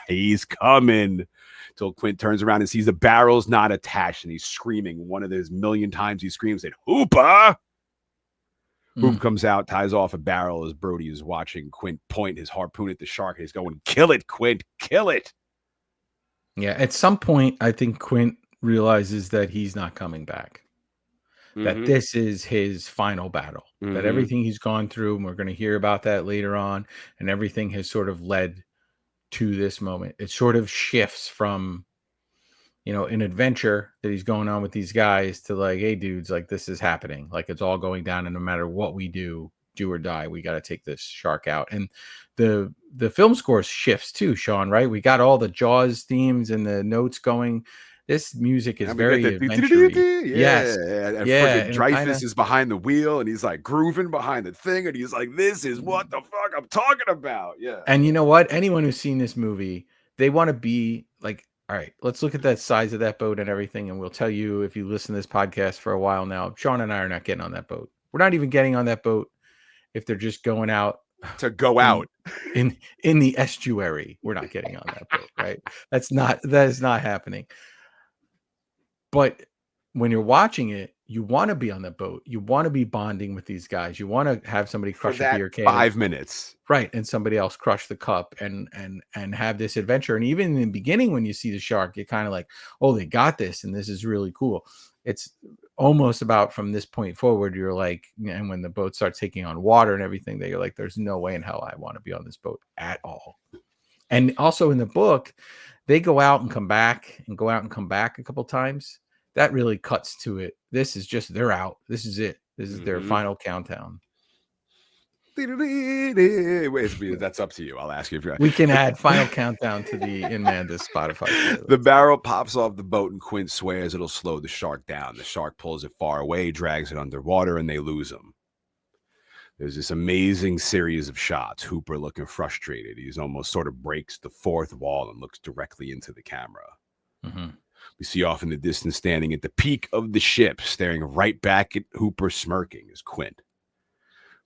He's coming. Till Quint turns around and sees the barrels not attached, and he's screaming. One of those million times he screams at Hooper. Hoop comes out, ties off a barrel as Brody is watching Quint point his harpoon at the shark. He's going, "Kill it, Quint, kill it." Yeah, at some point, I think Quint realizes that he's not coming back. That this is his final battle. That everything he's gone through, and we're going to hear about that later on, and everything has sort of led to this moment. It sort of shifts from, an adventure that he's going on with these guys to like, hey, dudes, like, this is happening. Like, it's all going down, and no matter what we do or die, we got to take this shark out. And the film score shifts too, Shawn, right? We got all the Jaws themes and the notes going. This music is very adventure-y. Yes. And freaking Dreyfus is behind the wheel, and he's like grooving behind the thing, and he's like, this is what the fuck I'm talking about. Yeah. And you know what? Anyone who's seen this movie, they want to be like, all right, let's look at that size of that boat and everything. And we'll tell you, if you listen to this podcast for a while now, Shawn and I are not getting on that boat. We're not even getting on that boat if they're just going out to go out in the estuary. We're not getting on that boat, right? That is not happening. But when you're watching it, you want to be on the boat. You want to be bonding with these guys. You want to have somebody crush a beer can. 5 minutes. Right. And somebody else crush the cup and have this adventure. And even in the beginning, when you see the shark, you're kind of like, oh, they got this. And this is really cool. It's almost about from this point forward, you're like, and when the boat starts taking on water and everything, that you're like, there's no way in hell I want to be on this boat at all. And also in the book, they go out and come back and go out and come back a couple times. That really cuts to it. This is just, they're out. This is it. This is their final countdown. That's up to you. I'll ask you if you're. We can add final countdown to the Inmanda's Spotify playlist. The barrel pops off the boat, and Quint swears it'll slow the shark down. The shark pulls it far away, drags it underwater, and they lose him. There's this amazing series of shots. Hooper looking frustrated. He's almost sort of breaks the fourth wall and looks directly into the camera. Mm-hmm. We see off in the distance, standing at the peak of the ship, staring right back at Hooper, smirking, is Quint.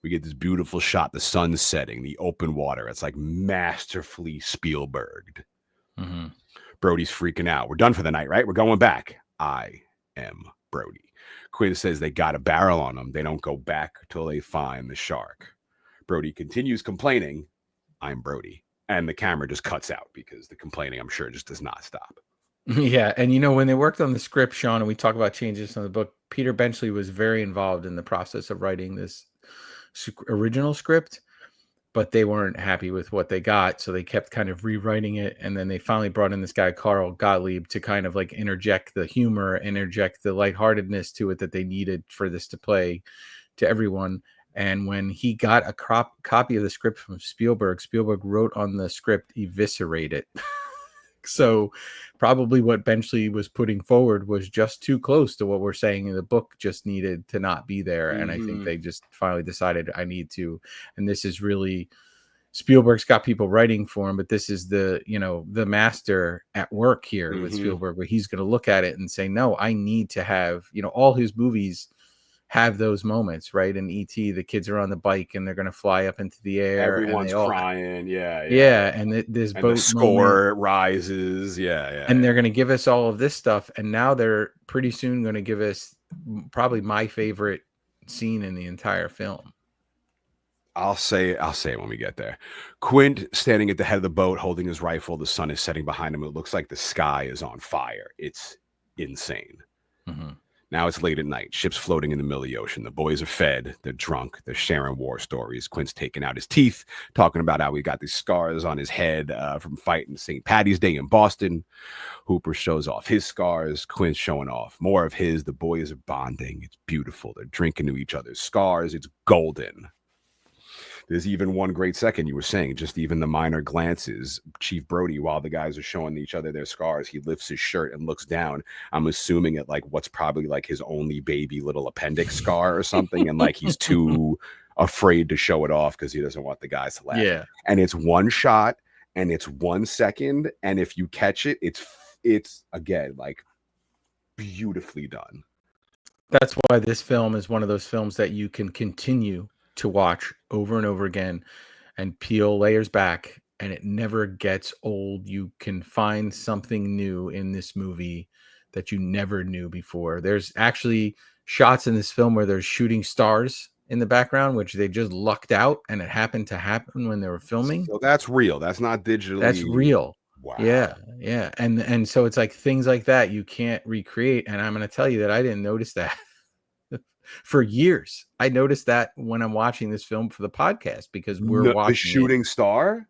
We get this beautiful shot, the sun setting, the open water. It's like masterfully Spielberged. Mm-hmm. Brody's freaking out. We're done for the night, right? We're going back. I am Brody. Quinn says they got a barrel on them. They don't go back till they find the shark. Brody continues complaining, I'm Brody. And the camera just cuts out because the complaining, I'm sure, just does not stop. Yeah. And, when they worked on the script, Shawn, and we talk about changes in the book, Peter Benchley was very involved in the process of writing this original script, but they weren't happy with what they got. So they kept kind of rewriting it. And then they finally brought in this guy, Carl Gottlieb, to kind of like interject the humor, interject the lightheartedness to it that they needed for this to play to everyone. And when he got a copy of the script from Spielberg wrote on the script, eviscerate it. So probably what Benchley was putting forward was just too close to what we're saying in the book, just needed to not be there. Mm-hmm. And I think they just finally decided I need to. And this is really, Spielberg's got people writing for him, but this is the master at work here with Spielberg, where he's going to look at it and say, no, I need to have, all his movies have those moments, right? In E.T., the kids are on the bike and they're going to fly up into the air. Everyone's crying. Yeah. And this and boat the score moment, rises. Yeah. And they're going to give us all of this stuff. And now they're pretty soon going to give us probably my favorite scene in the entire film. I'll say it when we get there. Quint standing at the head of the boat, holding his rifle. The sun is setting behind him. It looks like the sky is on fire. It's insane. Mm-hmm. Now it's late at night. Ships floating in the middle of the ocean. The boys are fed. They're drunk. They're sharing war stories. Quint's taking out his teeth, talking about how he got these scars on his head from fighting St. Patty's Day in Boston. Hooper shows off his scars. Quint's showing off more of his. The boys are bonding. It's beautiful. They're drinking to each other's scars. It's golden. There's even one great second you were saying, just even the minor glances. Chief Brody, while the guys are showing each other their scars, he lifts his shirt and looks down. I'm assuming at like what's probably like his only baby little appendix scar or something. And like he's too afraid to show it off because he doesn't want the guys to laugh. Yeah. And it's one shot and it's 1 second. And if you catch it, it's again, like beautifully done. That's why this film is one of those films that you can continue to watch over and over again and peel layers back, and it never gets old. You can find something new in this movie that you never knew before. There's actually shots in this film where there's shooting stars in the background, which they just lucked out, and it happened to happen when they were filming. So that's real. That's not digitally. That's real. Wow. Yeah. And so it's like things like that you can't recreate. And I'm going to tell you that I didn't notice that for years. I noticed that when I'm watching this film for the podcast because we're watching the shooting star.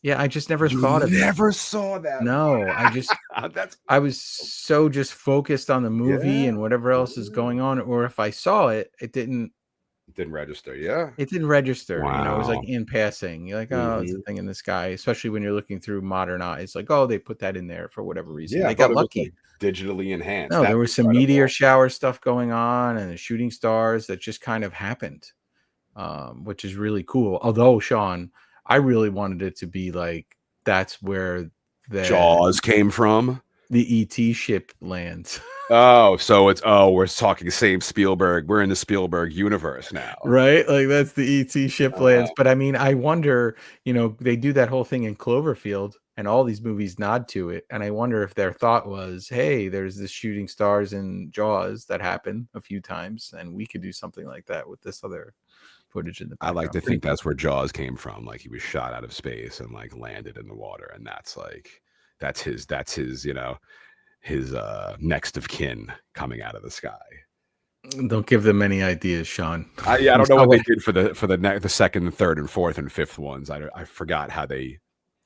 Yeah, I just never thought of it. Never saw that. No, I just I was so just focused on the movie and whatever else is going on, or if I saw it, it didn't register. Yeah, it didn't register. Wow. It was like in passing. You're like, oh, it's a thing in the sky. Especially when you're looking through modern eyes, like, oh, they put that in there for whatever reason. They got lucky. Digitally enhanced. No, there was some meteor shower stuff going on and the shooting stars that just kind of happened, which is really cool. Although, Shawn, I really wanted it to be like that's where the Jaws came from. The ET ship lands. Oh, so we're talking same Spielberg. We're in the Spielberg universe now. Right? Like that's the ET ship lands. But I mean, I wonder, they do that whole thing in Cloverfield and all these movies nod to it. And I wonder if their thought was, hey, there's this shooting stars in Jaws that happened a few times. And we could do something like that with this other footage in the background. I like to think that's where Jaws came from. Like he was shot out of space and like landed in the water. And that's his, his next of kin coming out of the sky. Don't give them any ideas, Shawn. I don't know what they did for the second and third and fourth and fifth ones. I forgot how they.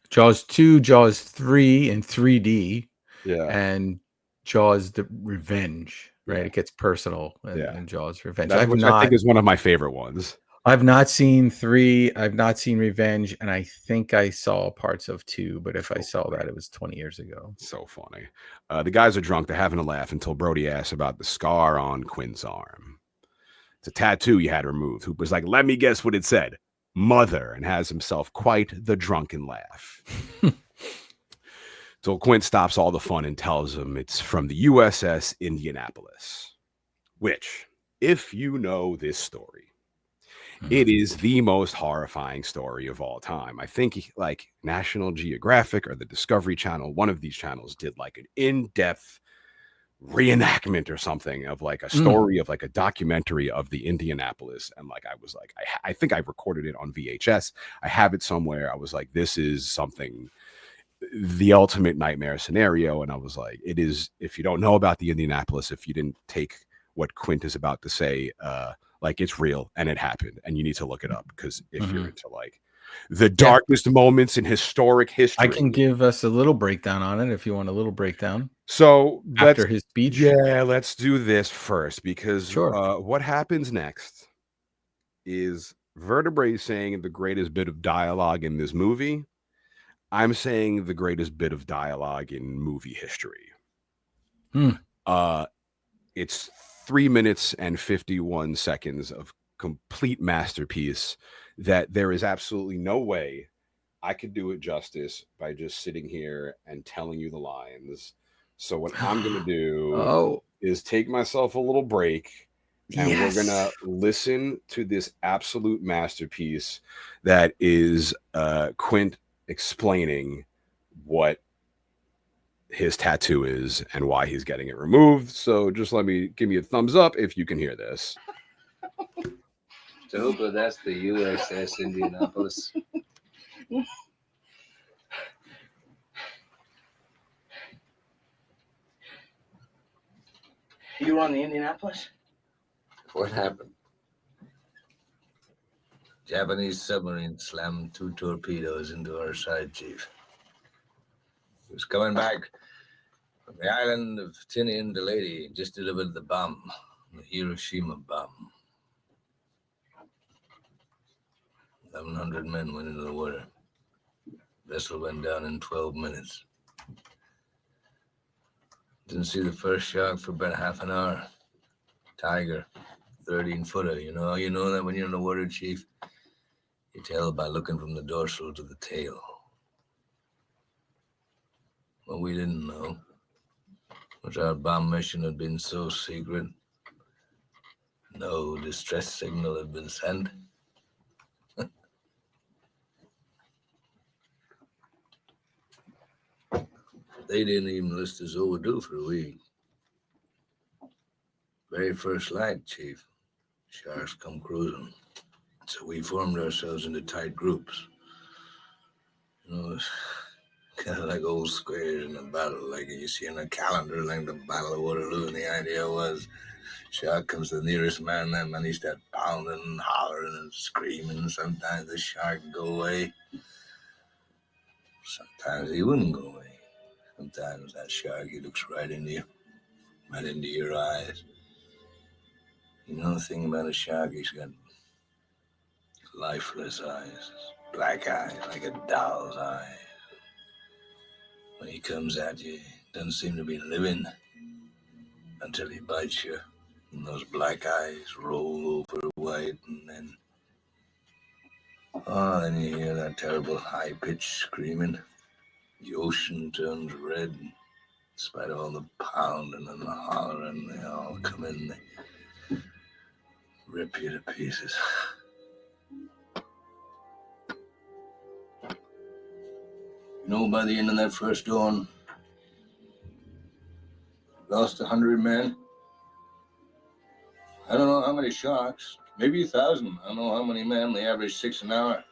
Jaws 2, Jaws 3 in 3D, and Jaws the Revenge. Right, it gets personal. And Jaws Revenge, I think is one of my favorite ones. I've not seen 3. I've not seen Revenge, and I think I saw parts of 2. But if I saw that, it was 20 years ago. So funny. The guys are drunk. They're having a laugh until Brody asks about the scar on Quinn's arm. It's a tattoo he had removed. Hooper's like, let me guess what it said. Mother, and has himself quite the drunken laugh. So Quint stops all the fun and tells him it's from the USS Indianapolis, which, if you know this story, it is the most horrifying story of all time. I think like National Geographic or the Discovery Channel, one of these channels did like an in-depth reenactment or something of like a story of like a documentary of the Indianapolis. And like, I was like, I think I recorded it on VHS. I have it somewhere. I was like, this is something, the ultimate nightmare scenario. And I was like, it is, if you don't know about the Indianapolis, if you didn't take what Quint is about to say, like it's real and it happened and you need to look it up. Because if you're into like the darkest moments in historic history, I can give us a little breakdown on it if you want a little breakdown. So after his speech, let's do this first because what happens next is Vertebrae saying the greatest bit of dialogue in this movie. I'm saying the greatest bit of dialogue in movie history. It's 3 minutes and 51 seconds of complete masterpiece that there is absolutely no way I could do it justice by just sitting here and telling you the lines. So what I'm going to do is take myself a little break and we're going to listen to this absolute masterpiece that is Quint explaining what his tattoo is and why he's getting it removed. So just give me a thumbs up if you can hear this. So Hooper, that's the USS Indianapolis. You were on the Indianapolis? What happened? Japanese submarine slammed 2 torpedoes into our side, Chief. He was coming back from the island of Tinian to Lady, just delivered the bomb, the Hiroshima bomb. 1,100 men went into the water. Vessel went down in 12 minutes. Didn't see the first shark for about half an hour. Tiger, 13-footer. You know that when you're in the water, Chief? You tell by looking from the dorsal to the tail. What we didn't know was our bomb mission had been so secret. No distress signal had been sent. They didn't even list us overdue for a week. Very first light, Chief. Sharks come cruising. So we formed ourselves into tight groups. It's kind of like old squares in a battle, like you see in a calendar, like the Battle of Waterloo. And the idea was, shark comes to the nearest man, that man he starts pounding and hollering and screaming. Sometimes the shark would go away. Sometimes he wouldn't go away. Sometimes that shark, he looks right into you, right into your eyes. You know the thing about a shark, he's got lifeless eyes, black eyes, like a doll's eye. When he comes at you, he doesn't seem to be living until he bites you. And those black eyes roll over white, and then you hear that terrible high-pitched screaming. The ocean turns red. In spite of all the pounding and the hollering, they all come in, they rip you to pieces. By the end of that first dawn, lost 100 men. I don't know how many sharks, maybe 1,000. I don't know how many men. They average 6 an hour.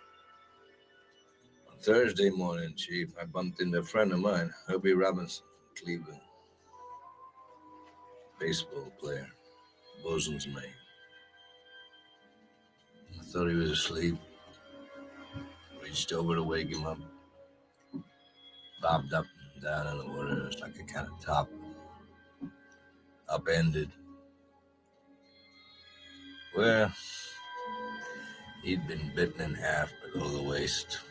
On Thursday morning, Chief, I bumped into a friend of mine, Herbie Robinson from Cleveland. Baseball player, bosun's mate. I thought he was asleep. Reached over to wake him up. Bobbed up and down in the water. It was like a kind of top. Upended. Well, he'd been bitten in half below the waist.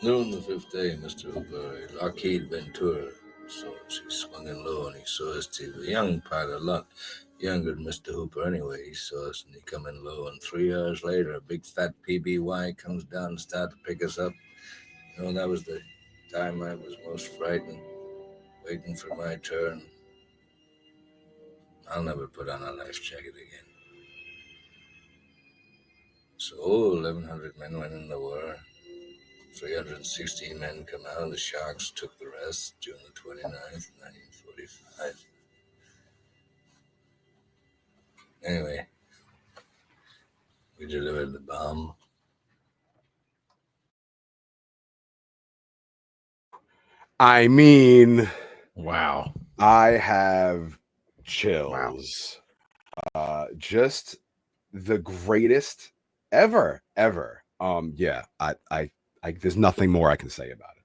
Noon the 5th day, Mr. Hooper, Lockheed Ventura, So he swung in low and he saw us too. A young pilot, a lot younger than Mr. Hooper anyway. He saw us and he come in low. And 3 hours later, a big fat PBY comes down and started to pick us up. You know, that was the time I was most frightened, waiting for my turn. I'll never put on a life jacket again. So 1,100 men went in the war. 316 men come out. The Sharks took the rest June the 29th, 1945. Anyway, we delivered the bomb. I mean, wow. I have chills. Wow. Just the greatest ever. Yeah, I there's nothing more I can say about it.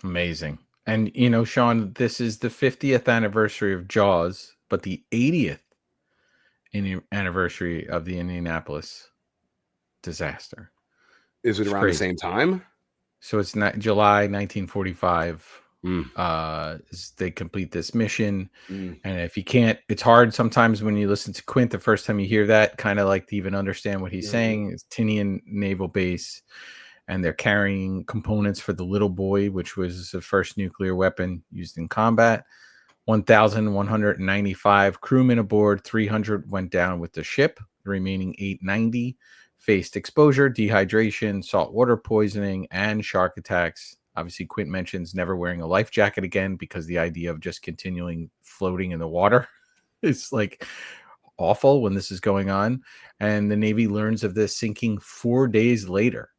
Amazing. And you know, Shawn, this is the 50th anniversary of Jaws, but the 80th anniversary of the Indianapolis disaster. Is it around the same time? So it's not July 1945. They complete this mission. And if you can't, it's hard sometimes when you listen to Quint the first time you hear that, kind of like to even understand what he's saying. It's Tinian Naval Base, and they're carrying components for the Little Boy, which was the first nuclear weapon used in combat. 1,195 crewmen aboard, 300 went down with the ship. The remaining 890 faced exposure, dehydration, saltwater poisoning, and shark attacks. Obviously, Quint mentions never wearing a life jacket again because the idea of just continuing floating in the water is like awful when this is going on. And the Navy learns of this sinking 4 days later.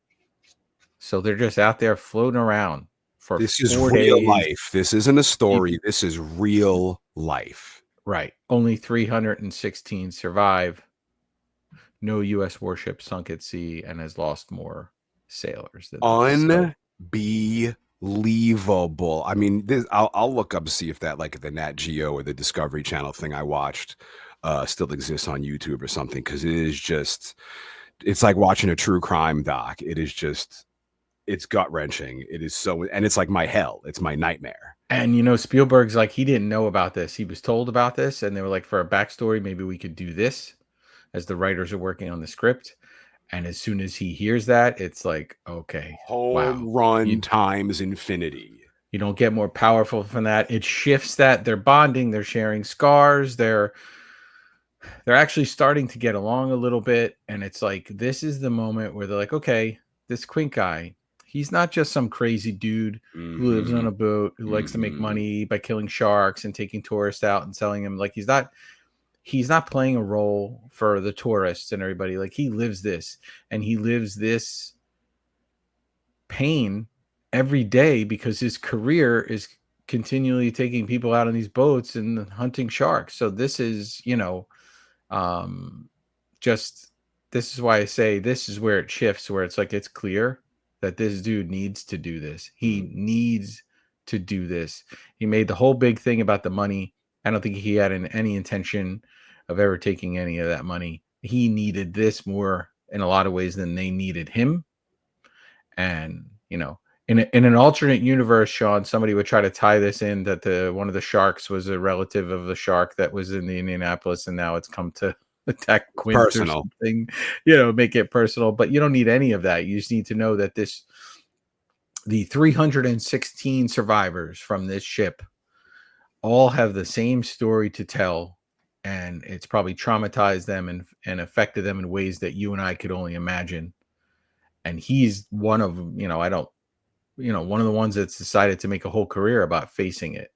So they're just out there floating around for 4 days. This is real life. This isn't a story. This is real life. Right. Only 316 survive. No U.S. warship sunk at sea and has lost more sailors than this. Unbelievable. I mean, I'll look up to see if that, like the Nat Geo or the Discovery Channel thing I watched still exists on YouTube or something, because it is just, it's like watching a true crime doc. It is just, it's gut-wrenching. It is so, and it's like my hell. It's my nightmare. And, you know, Spielberg's like, he didn't know about this. He was told about this, and they were like, for a backstory, maybe we could do this, as the writers are working on the script. And as soon as he hears that, it's like, okay, home run times infinity. You don't get more powerful from that. It shifts that. They're bonding. They're sharing scars. They're actually starting to get along a little bit. And it's like, this is the moment where they're like, okay, this Quint guy, he's not just some crazy dude who lives on a boat, who likes to make money by killing sharks and taking tourists out and selling them. Like, he's not playing a role for the tourists and everybody. Like, he lives this, and he lives this pain every day because his career is continually taking people out on these boats and hunting sharks. So this is, you know, just, this is why I say this is where it shifts, where it's like, it's clear that this dude needs to do this. He needs to do this. He made the whole big thing about the money. I don't think he had any intention of ever taking any of that money. He needed this more in a lot of ways than they needed him. And, you know, in an alternate universe, Shawn, somebody would try to tie this in that one of the sharks was a relative of the shark that was in the Indianapolis, and now it's come to attack Quint or something, you know, make it personal. But you don't need any of that. You just need to know that the 316 survivors from this ship all have the same story to tell, and it's probably traumatized them and affected them in ways that you and I could only imagine. And he's one of them, one of the ones that's decided to make a whole career about facing it.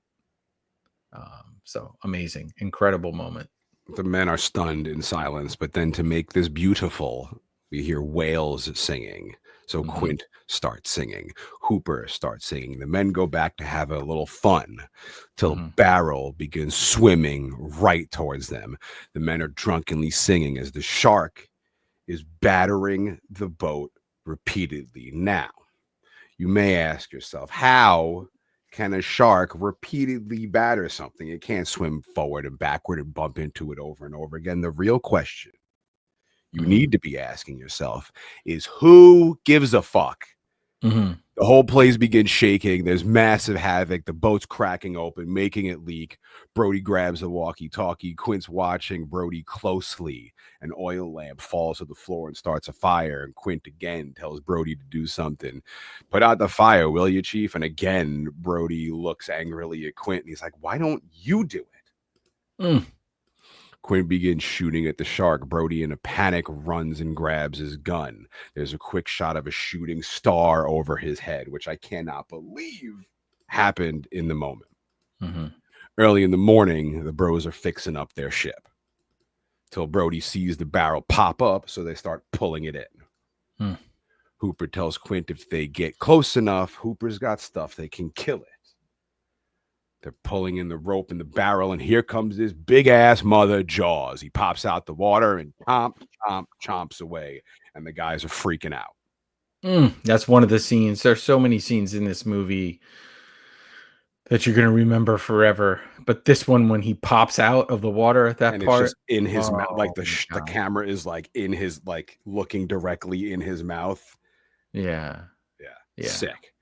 So amazing, incredible moment. The men are stunned in silence, but then to make this beautiful, we hear whales singing. So Quint starts singing. Hooper starts singing. The men go back to have a little fun till Barrel begins swimming right towards them. The men are drunkenly singing as the shark is battering the boat repeatedly. Now, you may ask yourself, how can a shark repeatedly batter something? It can't swim forward and backward and bump into it over and over again. The real question you need to be asking yourself is, who gives a fuck Mm-hmm. The whole place begins shaking. There's massive havoc. The boat's cracking open, making it leak. Brody grabs the walkie-talkie. Quint's watching Brody closely. An oil lamp falls to the floor and starts a fire. And Quint again tells Brody to do something. Put out the fire, will you, Chief? And again, Brody looks angrily at Quint. And he's like, why don't you do it? Mm. Quint begins shooting at the shark. Brody, in a panic, runs and grabs his gun. There's a quick shot of a shooting star over his head, which I cannot believe happened in the moment. Mm-hmm. Early in the morning, the bros are fixing up their ship till Brody sees the barrel pop up, so they start pulling it in. Mm. Hooper tells Quint if they get close enough, Hooper's got stuff, they can kill it. They're pulling in the rope in the barrel, and here comes this big-ass mother Jaws. He pops out the water and chomps away, and the guys are freaking out. That's one of the scenes. There's so many scenes in this movie that you're going to remember forever. But this one, when he pops out of the water at that and part. It's just in his mouth, like the camera is like in his, like looking directly in his mouth. Yeah. Sick.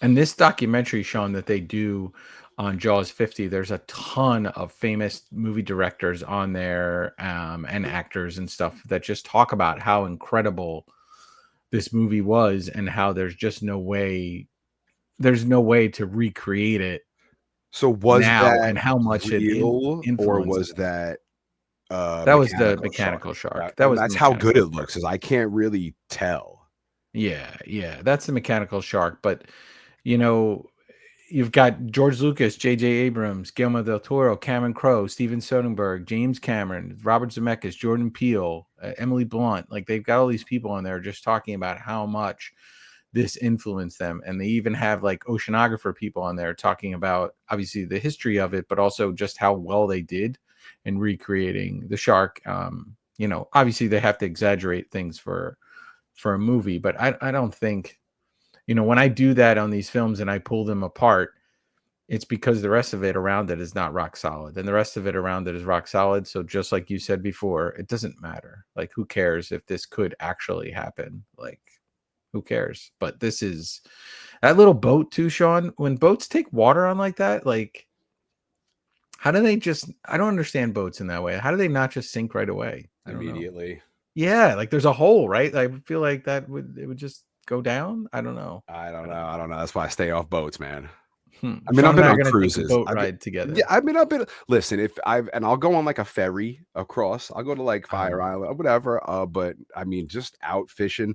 And this documentary, Shawn, that they do on Jaws 50, there's a ton of famous movie directors on there and actors and stuff that just talk about how incredible this movie was and how there's no way to recreate it. So was now that and how much real, it influenced, or was that that was the mechanical shark? That's how good it looks, is I can't really tell. Yeah, that's the mechanical shark. But you've got George Lucas, J.J. Abrams, Guillermo del Toro, Cameron Crowe, Steven Soderbergh, James Cameron, Robert Zemeckis, Jordan Peele, Emily Blunt. Like, they've got all these people on there just talking about how much this influenced them. And they even have like oceanographer people on there talking about obviously the history of it, but also just how well they did in recreating the shark. Obviously they have to exaggerate things for a movie, but I don't think, when I do that on these films and I pull them apart, it's because the rest of it around it is not rock solid, and the rest of it around it is rock solid. So just like you said before, it doesn't matter. Like, who cares if this could actually happen? Like, who cares? But this is that little boat too, Shawn. When boats take water on like that, like, how do they just, I don't understand boats in that way. How do they not just sink right away? Immediately. Yeah, like there's a hole, right? I feel like it would just go down. I don't know. I don't know. That's why I stay off boats, man. I mean, Shawn I've been on take a cruises. boat ride together. Yeah, I've been. Listen, I'll go on like a ferry across. I'll go to like Fire Island or whatever. But I mean, just out fishing.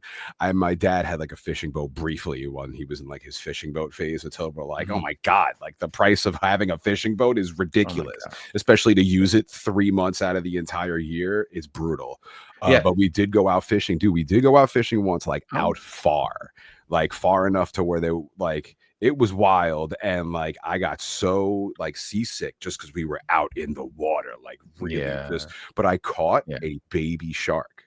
My dad had like a fishing boat briefly when he was in like his fishing boat phase until we're like, oh my God, like the price of having a fishing boat is ridiculous, especially to use it 3 months out of the entire year. It's brutal. But we did go out fishing, dude. We did go out fishing once, like out far, like far enough to where they like. It was wild, and like I got so like seasick just because we were out in the water, like really but I caught a baby shark.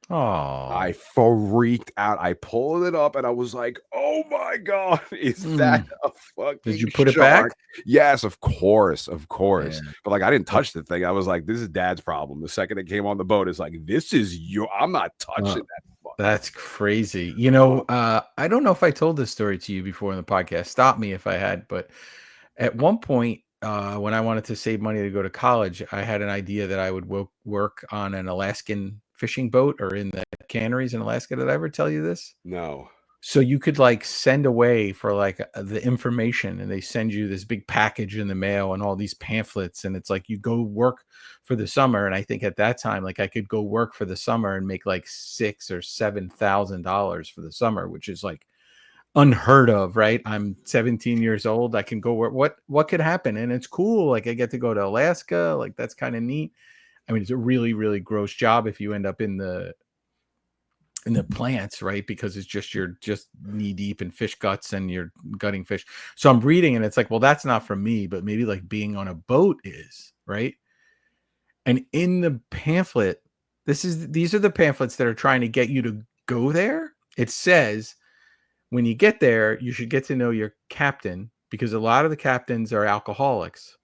Oh, I freaked out. I pulled it up and I was like, oh my God, is that a fucking Did you put shark? It back? Yes, of course. But like, I didn't touch the thing. I was like, this is Dad's problem. The second it came on the boat, it's like, I'm not touching that. That's crazy. I don't know if I told this story to you before in the podcast. Stop me if I had, but at one point, when I wanted to save money to go to college, I had an idea that I would work on an Alaskan fishing boat or in the canneries in Alaska. Did I ever tell you this? No. So you could like send away for like the information, and they send you this big package in the mail and all these pamphlets. And it's like, you go work for the summer. And I think at that time, like I could go work for the summer and make like $6,000 or $7,000 for the summer, which is like unheard of, right? I'm 17 years old. I can go work. What could happen? And it's cool. Like, I get to go to Alaska. Like, that's kind of neat. I mean, it's a really, really gross job if you end up in the plants, right? Because you're just knee deep in fish guts and you're gutting fish. So I'm reading and it's like, well, that's not for me, but maybe like being on a boat is, right? And in the pamphlet, these are the pamphlets that are trying to get you to go there. It says, when you get there, you should get to know your captain, because a lot of the captains are alcoholics.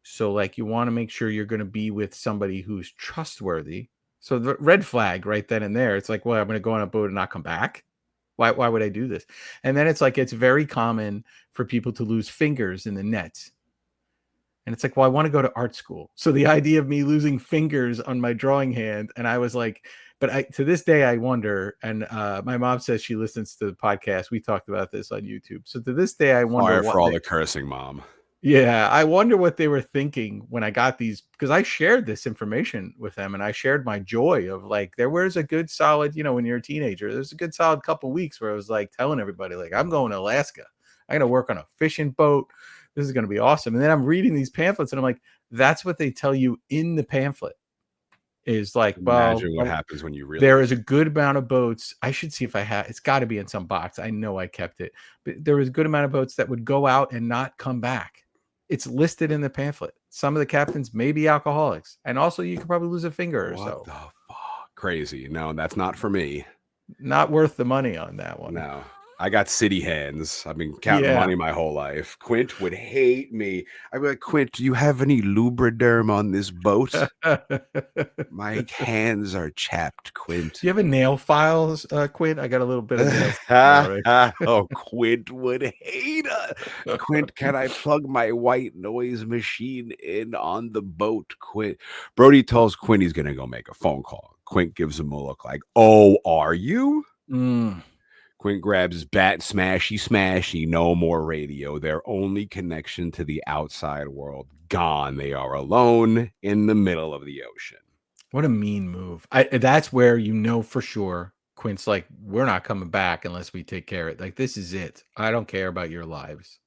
So like, you want to make sure you're going to be with somebody who's trustworthy. So the red flag right then and there, it's like, well, I'm going to go on a boat and not come back. Why would I do this? And then it's like, it's very common for people to lose fingers in the nets. And it's like, well, I want to go to art school. So the idea of me losing fingers on my drawing hand, and I was like, but to this day, I wonder, and my mom says she listens to the podcast. We talked about this on YouTube. So to this day, I wonder for all the cursing, Mom. Yeah, I wonder what they were thinking when I got these, because I shared this information with them, and I shared my joy of like, there was a good solid, when you're a teenager, there's a good solid couple weeks where I was like telling everybody, like, I'm going to Alaska. I'm going to work on a fishing boat. This is going to be awesome. And then I'm reading these pamphlets and I'm like, that's what they tell you in the pamphlet is like, imagine what happens when you really, there is a good amount of boats. I should see if I have, it's got to be in some box. I know I kept it, but there was a good amount of boats that would go out and not come back. It's listed in the pamphlet. Some of the captains may be alcoholics. And also you could probably lose a finger or so. What the fuck? Crazy. No, that's not for me. Not worth the money on that one. No. I got city hands. I've been counting money my whole life. Quint would hate me. I'd be like, Quint, do you have any Lubriderm on this boat? My hands are chapped, Quint. Do you have a nail files, Quint? I got a little bit of nails. Oh, Quint would hate us. Quint, can I plug my white noise machine in on the boat, Quint? Brody tells Quint he's going to go make a phone call. Quint gives him a look like, oh, are you? Quint grabs his bat, smashy, no more radio. Their only connection to the outside world gone. They are alone in the middle of the ocean. What a mean move. That's where for sure Quint's like, we're not coming back unless we take care of it. Like, this is it. I don't care about your lives.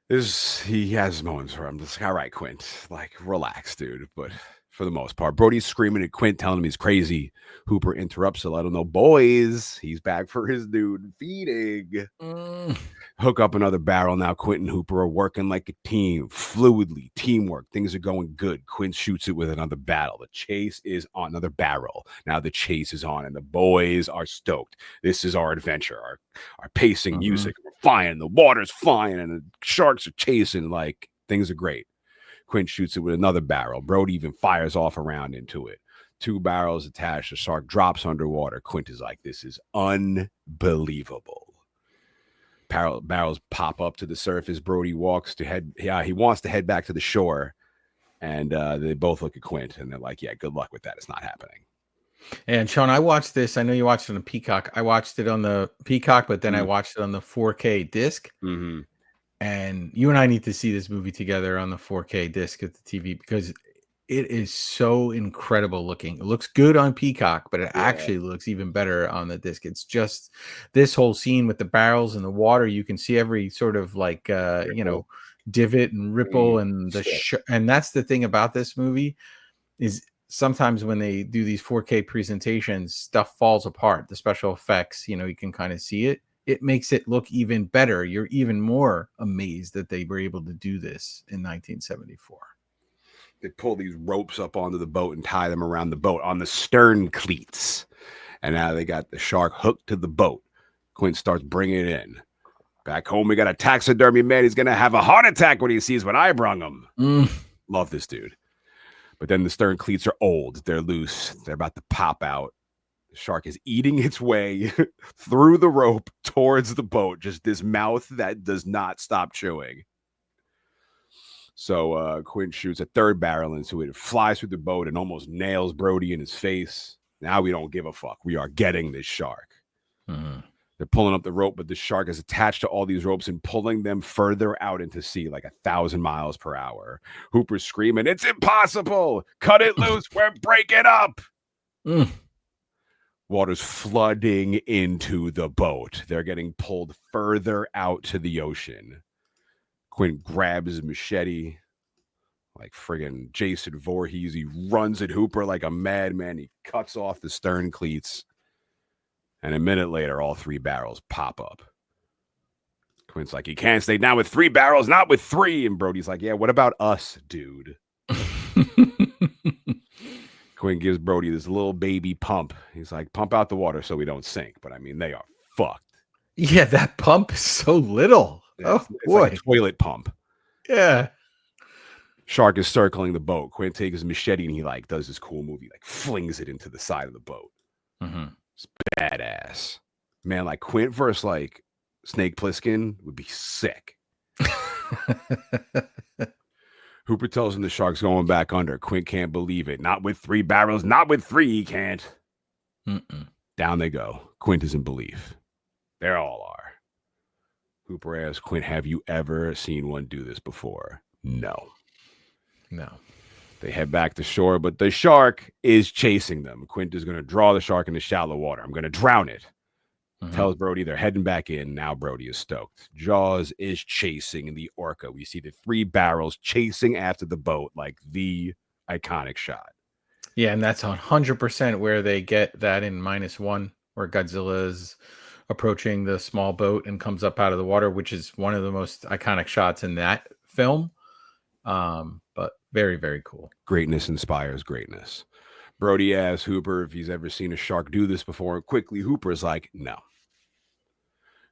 He has moments where I'm just like, all right, Quint, like, relax, dude. But for the most part, Brody's screaming at Quint, telling him he's crazy. Hooper interrupts to let him know, boys, he's back for his dude feeding. Hook up another barrel. Now Quint and Hooper are working like a team, fluidly, teamwork. Things are going good. Quint shoots it with another barrel. The chase is on, another barrel. Now the chase is on, and the boys are stoked. This is our adventure, our pacing music. We're flying, the water's flying, and the sharks are chasing. Like, things are great. Quint shoots it with another barrel. Brody even fires off a round into it. 2 barrels attached. The shark drops underwater. Quint is like, this is unbelievable. Barrels pop up to the surface. Brody wants to head back to the shore. And they both look at Quint and they're like, yeah, good luck with that. It's not happening. And Shawn, I watched this. I know you watched it on the Peacock. I watched it on the Peacock, but then I watched it on the 4K disc. And you and I need to see this movie together on the 4K disc at the TV because it is so incredible looking. It looks good on Peacock, but it actually looks even better on the disc. It's just this whole scene with the barrels and the water. You can see every sort of like, divot and ripple and and that's the thing about this movie is sometimes when they do these 4K presentations, stuff falls apart. The special effects, you can kind of see it. It makes it look even better. You're even more amazed that they were able to do this in 1974. They pull these ropes up onto the boat and tie them around the boat on the stern cleats. And now they got the shark hooked to the boat. Quint starts bringing it in. Back home, we got a taxidermy man. He's going to have a heart attack when he sees what I brung him. Love this dude. But then the stern cleats are old. They're loose. They're about to pop out. The shark is eating its way through the rope towards the boat. Just this mouth that does not stop chewing. So Quint shoots a 3rd barrel into it. It flies through the boat and almost nails Brody in his face. Now we don't give a fuck. We are getting this shark. They're pulling up the rope, but the shark is attached to all these ropes and pulling them further out into sea, like 1,000 miles per hour. Hooper's screaming, "It's impossible! Cut it loose! We're breaking up!" Water's flooding into the boat. They're getting pulled further out to the ocean. Quint grabs his machete like friggin' Jason Voorhees. He runs at Hooper like a madman. He cuts off the stern cleats. And a minute later, all 3 barrels pop up. Quint's like, you can't stay down with 3 barrels, not with 3. And Brody's like, yeah, what about us, dude? Quint gives Brody this little baby pump. He's like, pump out the water so we don't sink. But I mean, they are fucked. Yeah, that pump is so little. It's like a toilet pump. Yeah. Shark is circling the boat. Quint takes his machete and he like does this cool movie, like flings it into the side of the boat. It's badass. Man, like Quint versus like Snake Plissken would be sick. Hooper tells him the shark's going back under. Quint can't believe it. Not with 3 barrels. Not with 3, he can't. Down they go. Quint is in belief. They all are. Hooper asks Quint, have you ever seen one do this before? No. They head back to shore, but the shark is chasing them. Quint is going to draw the shark into shallow water. I'm going to drown it. Tells Brody they're heading back in. Now Brody is stoked. Jaws is chasing the orca. We see the 3 barrels chasing after the boat, like the iconic shot. Yeah, and that's 100% where they get that in -1, where Godzilla's approaching the small boat and comes up out of the water, which is one of the most iconic shots in that film. But very, very cool. Greatness inspires greatness. Brody asks Hooper if he's ever seen a shark do this before. Quickly, Hooper's like, no.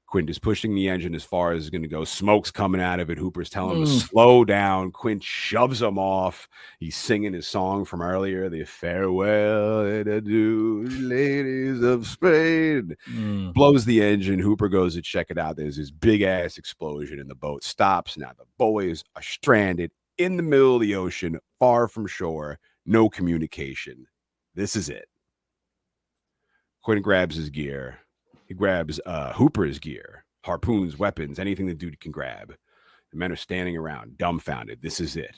Quint is pushing the engine as far as it's going to go. Smoke's coming out of it. Hooper's telling him to slow down. Quint shoves him off. He's singing his song from earlier, the farewell and adieu, ladies of Spain. Blows the engine. Hooper goes to check it out. There's this big-ass explosion, and the boat stops. Now the boys are stranded in the middle of the ocean, far from shore, no communication. This is it. Quint grabs his gear. He grabs Hooper's gear, harpoons, weapons, anything the dude can grab. The men are standing around, dumbfounded. This is it.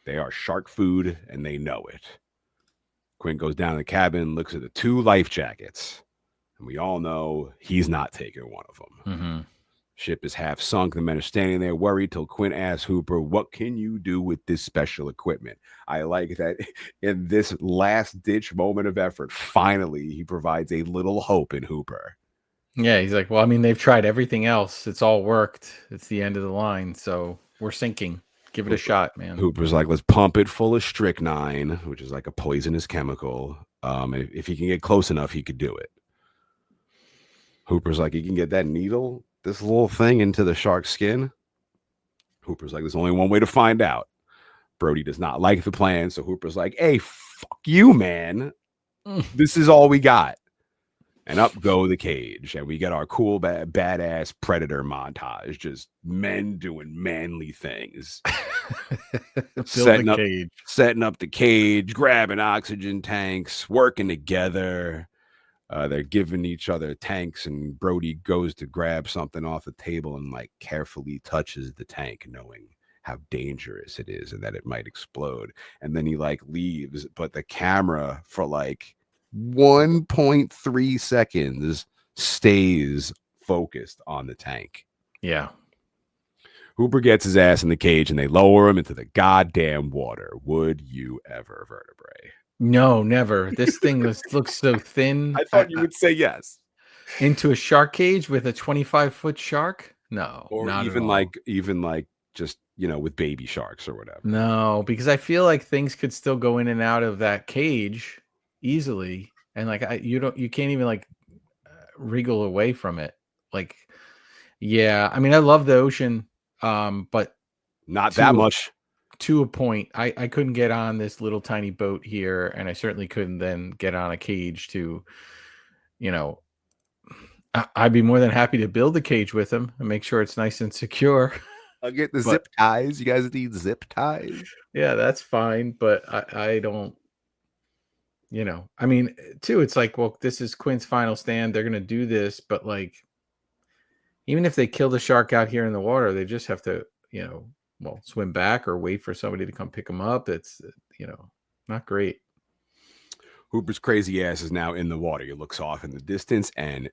They are shark food, and they know it. Quint goes down to the cabin, looks at the 2 life jackets, and we all know he's not taking one of them. Ship is half sunk. The men are standing there worried till Quint asks Hooper, what can you do with this special equipment? I like that in this last-ditch moment of effort, finally, he provides a little hope in Hooper. Yeah, he's like, well, I mean, they've tried everything else. It's all worked. It's the end of the line, so we're sinking. Give it a shot, man. Hooper's like, let's pump it full of strychnine, which is like a poisonous chemical. If he can get close enough, he could do it. Hooper's like, you can get that needle, this little thing, into the shark's skin? Hooper's like, there's only one way to find out. Brody does not like the plan, so Hooper's like, hey, fuck you, man. This is all we got. And up go the cage, and we get our cool, badass Predator montage, just men doing manly things. setting up the cage, grabbing oxygen tanks, working together. They're giving each other tanks, and Brody goes to grab something off the table and like carefully touches the tank, knowing how dangerous it is and that it might explode. And then he like leaves, but the camera for like 1.3 seconds stays focused on the tank. Yeah. Hooper gets his ass in the cage and they lower him into the goddamn water. Would you ever, Vertebrae? No, never. This thing looks so thin. I thought you would say yes. Into a shark cage with a 25-foot shark? No. Or even like just, you know, with baby sharks or whatever. No, because I feel like things could still go in and out of that cage easily, and like you can't even like wriggle away from it. Like, yeah, I mean, I love the ocean, but not that much. To a point, I couldn't get on this little tiny boat here, and I certainly couldn't then get on a cage to, you know, I'd be more than happy to build a cage with him and make sure it's nice and secure. I'll get the zip ties. You guys need zip ties? Yeah, that's fine, but I don't, you know, I mean, too, it's like, well, this is Quint's final stand. They're going to do this, but like, even if they kill the shark out here in the water, they just have to, you know, well, swim back or wait for somebody to come pick them up. It's, you know, not great. Hooper's crazy ass is now in the water. He looks off in the distance and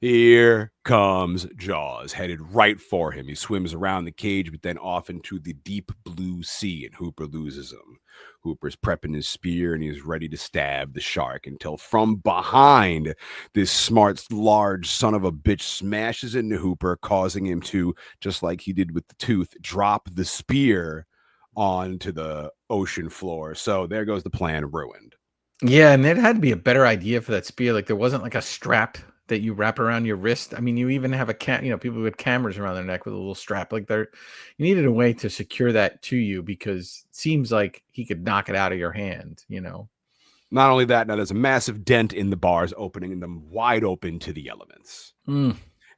here comes Jaws, headed right for him. He swims around the cage, but then off into the deep blue sea, and Hooper loses him. Hooper's prepping his spear, and he's ready to stab the shark until from behind, this smart, large son of a bitch smashes into Hooper, causing him to, just like he did with the tooth, drop the spear onto the ocean floor. So there goes the plan ruined. Yeah, and it had to be a better idea for that spear. Like, there wasn't like a strap that you wrap around your wrist. I mean, you even have people with cameras around their neck with a little strap. Like, you needed a way to secure that to you, because it seems like he could knock it out of your hand, you know. Not only that, now there's a massive dent in the bars, opening them wide open to the elements.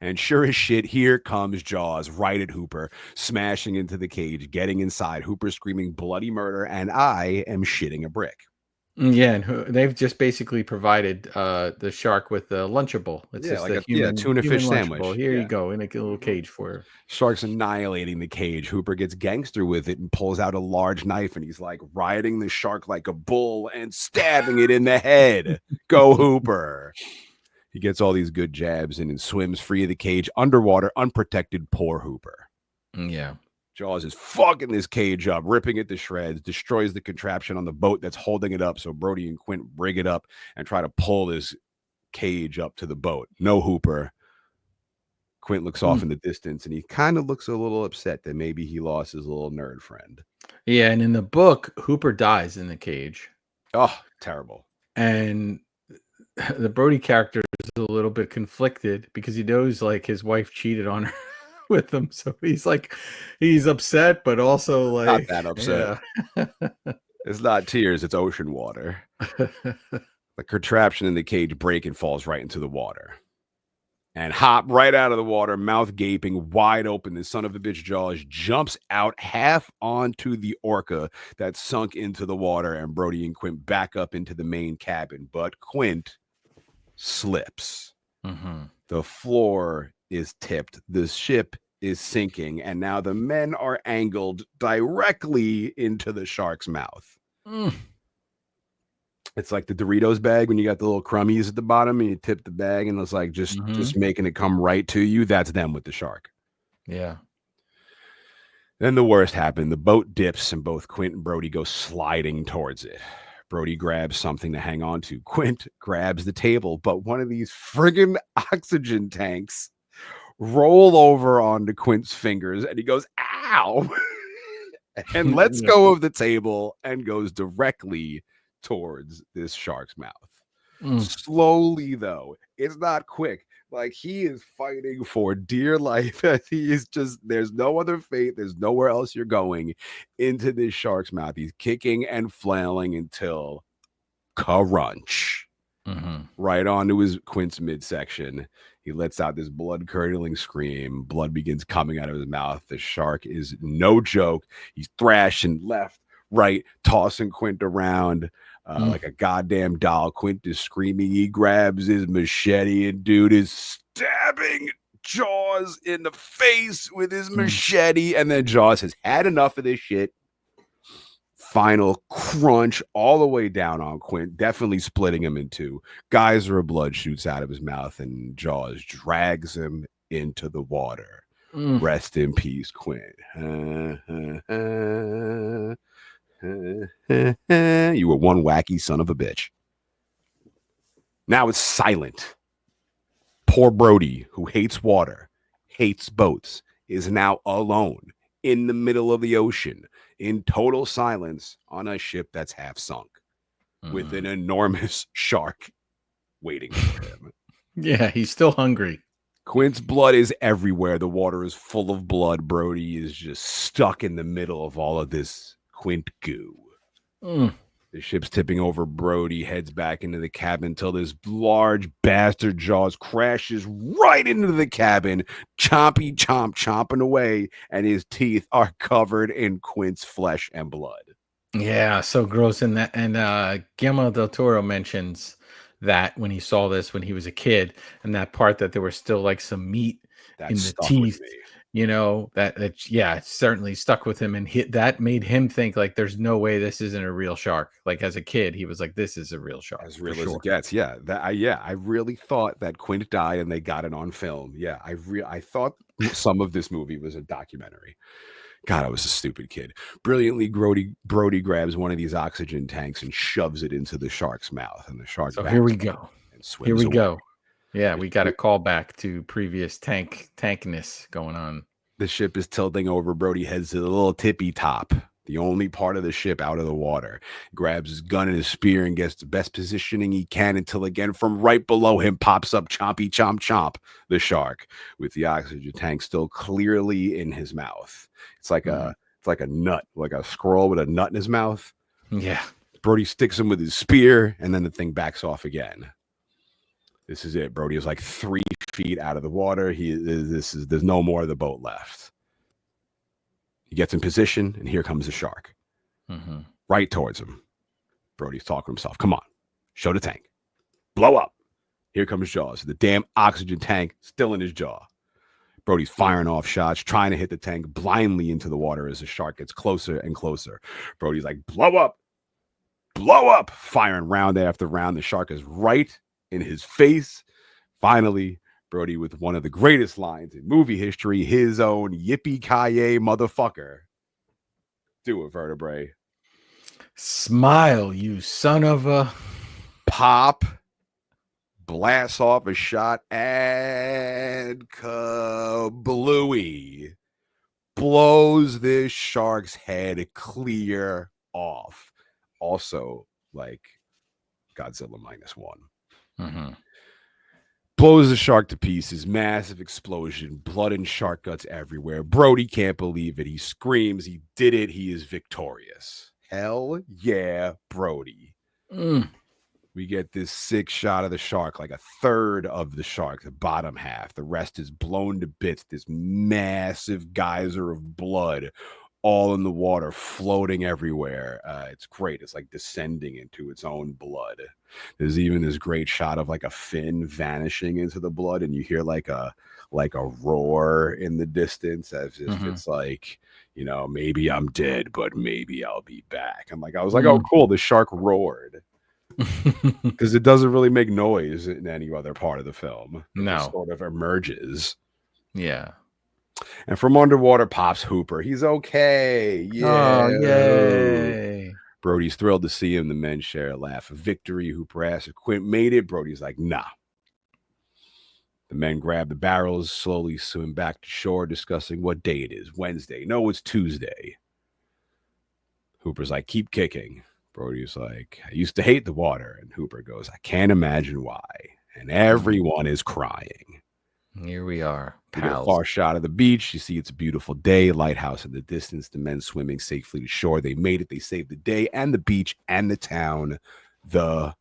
And sure as shit, here comes Jaws right at Hooper, smashing into the cage, getting inside. Hooper screaming bloody murder, and I am shitting a brick. Yeah, and they've just basically provided the shark with the Lunchable. It's just like a tuna fish Lunchable. sandwich. Here you go, in a little cage for her. Shark's annihilating the cage. Hooper gets gangster with it and pulls out a large knife, and he's like riding the shark like a bull and stabbing it in the head. Go Hooper. He gets all these good jabs in and swims free of the cage, underwater, unprotected. Poor Hooper. Yeah. Jaws is fucking this cage up, ripping it to shreds, destroys the contraption on the boat that's holding it up. So Brody and Quint rig it up and try to pull this cage up to the boat. No Hooper. Quint looks off in the distance, and he kind of looks a little upset that maybe he lost his little nerd friend. Yeah, and in the book, Hooper dies in the cage. Oh, terrible. And the Brody character is a little bit conflicted because he knows like his wife cheated on her with him, so he's upset, but also like not that upset. Yeah. It's not tears, it's ocean water. The contraption in the cage breaks and falls right into the water, and hop right out of the water, mouth gaping wide open. The son of a bitch Jaws jumps out half onto the orca that sunk into the water, and Brody and Quint back up into the main cabin, but Quint slips. The floor is tipped. The ship is sinking, and now the men are angled directly into the shark's mouth. It's like the Doritos bag when you got the little crummies at the bottom and you tip the bag and it's like just making it come right to you. That's them with the shark. Yeah. Then the worst happened. The boat dips and both Quint and Brody go sliding towards it. Brody grabs something to hang on to. Quint grabs the table, but one of these friggin' oxygen tanks roll over onto Quint's fingers, and he goes, ow, and lets go of the table and goes directly towards this shark's mouth. Slowly, though. It's not quick. Like, he is fighting for dear life. He is just, there's no other fate. There's nowhere else you're going into this shark's mouth. He's kicking and flailing until crunch. Right onto his Quint's midsection. He lets out this blood-curdling scream. Blood begins coming out of his mouth. The shark is no joke. He's thrashing left, right, tossing Quint around like a goddamn doll. Quint is screaming. He grabs his machete, and dude is stabbing Jaws in the face with his machete. And then Jaws has had enough of this shit. Final crunch all the way down on Quint, definitely splitting him in two. Geyser of blood shoots out of his mouth, and Jaws drags him into the water. Rest in peace, Quint. You were one wacky son of a bitch. Now it's silent. Poor Brody, who hates water, hates boats, is now alone in the middle of the ocean, in total silence, on a ship that's half sunk, with an enormous shark waiting for him. Yeah, he's still hungry. Quint's blood is everywhere. The water is full of blood. Brody is just stuck in the middle of all of this Quint goo. The ship's tipping over. Brody heads back into the cabin until this large bastard Jaws crashes right into the cabin, chomping away, and his teeth are covered in Quint's flesh and blood. Yeah, so gross. And Guillermo del Toro mentions that when he saw this when he was a kid, and that part that there was still like some meat in the teeth. You know, that it certainly stuck with him, and that made him think like there's no way this isn't a real shark. Like as a kid, he was like, this is a real shark. As real as it gets. Yeah. I really thought that Quint died and they got it on film. Yeah. I thought some of this movie was a documentary. God, I was a stupid kid. Brilliantly, Brody grabs one of these oxygen tanks and shoves it into the shark's mouth, and the shark. So here we go. Here we go. Yeah, we got a call back to previous tankness going on. The ship is tilting over. Brody heads to the little tippy top, the only part of the ship out of the water. Grabs his gun and his spear and gets the best positioning he can until again from right below him pops up chomp, the shark, with the oxygen tank still clearly in his mouth. It's like a nut, like a squirrel with a nut in his mouth. Yeah. Brody sticks him with his spear, and then the thing backs off again. This is it. Brody is like 3 feet out of the water. There's no more of the boat left. He gets in position, and here comes the shark. Mm-hmm. Right towards him. Brody's talking to himself. Come on, show the tank. Blow up. Here comes Jaws. The damn oxygen tank still in his jaw. Brody's firing off shots, trying to hit the tank blindly into the water as the shark gets closer and closer. Brody's like, blow up. Blow up. Firing round after round. The shark is right in his face. Finally, Brody with one of the greatest lines in movie history, his own yippee-ki-yay motherfucker. Do it, Vertebrae. Smile, you son of a... Pop. Blasts off a shot and kablooey. Blows this shark's head clear off. Also, like Godzilla -1. Mm-hmm. Blows the shark to pieces. Massive explosion. Blood and shark guts everywhere. Brody can't believe it. He screams. He did it. He is victorious. Hell yeah, Brody. We get this sick shot of the shark, like a third of the shark, the bottom half. The rest is blown to bits. This massive geyser of blood all in the water, floating everywhere. It's great. It's like descending into its own blood. There's even this great shot of like a fin vanishing into the blood, and you hear like a roar in the distance as if it's like, you know, maybe I'm dead, but maybe I'll be back. I was like, oh, cool. The shark roared. Because it doesn't really make noise in any other part of the film. No. It sort of emerges. Yeah. And from underwater pops Hooper. He's okay. Yeah. Oh, yay. Brody's thrilled to see him. The men share a laugh of victory. Hooper asks if Quint made it. Brody's like, nah. The men grab the barrels, slowly swim back to shore, discussing what day it is. Wednesday. No, it's Tuesday. Hooper's like, keep kicking. Brody's like, I used to hate the water. And Hooper goes, I can't imagine why. And everyone is crying. Here we are. We get a far shot of the beach. You see it's a beautiful day. Lighthouse in the distance. The men swimming safely to shore. They made it. They saved the day and the beach and the town. The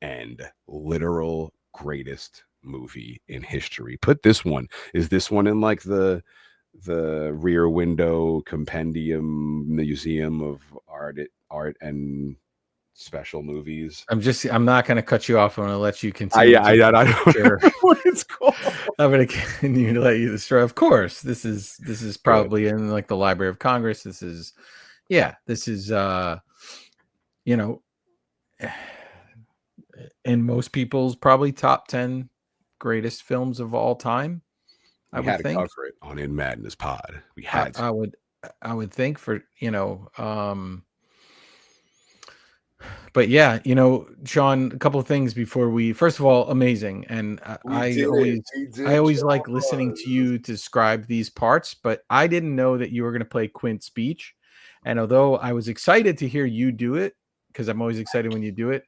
end. Literal greatest movie in history. Put this one. Is this one in like the Rear Window Compendium Museum of Art and Special Movies? I'm not going to cut you off. I'm going to let you continue. I don't know what it's called. I'm going to continue to let you destroy. Of course, this is probably in like the Library of Congress. This is you know, in most people's probably top 10 greatest films of all time. I would think cover it on In Madness Pod. We had I would think for, you know, but yeah, you know, Shawn, a couple of things before we, first of all, amazing. And I always like listening to you describe these parts, but I didn't know that you were going to play Quint's speech. And although I was excited to hear you do it, because I'm always excited when you do it,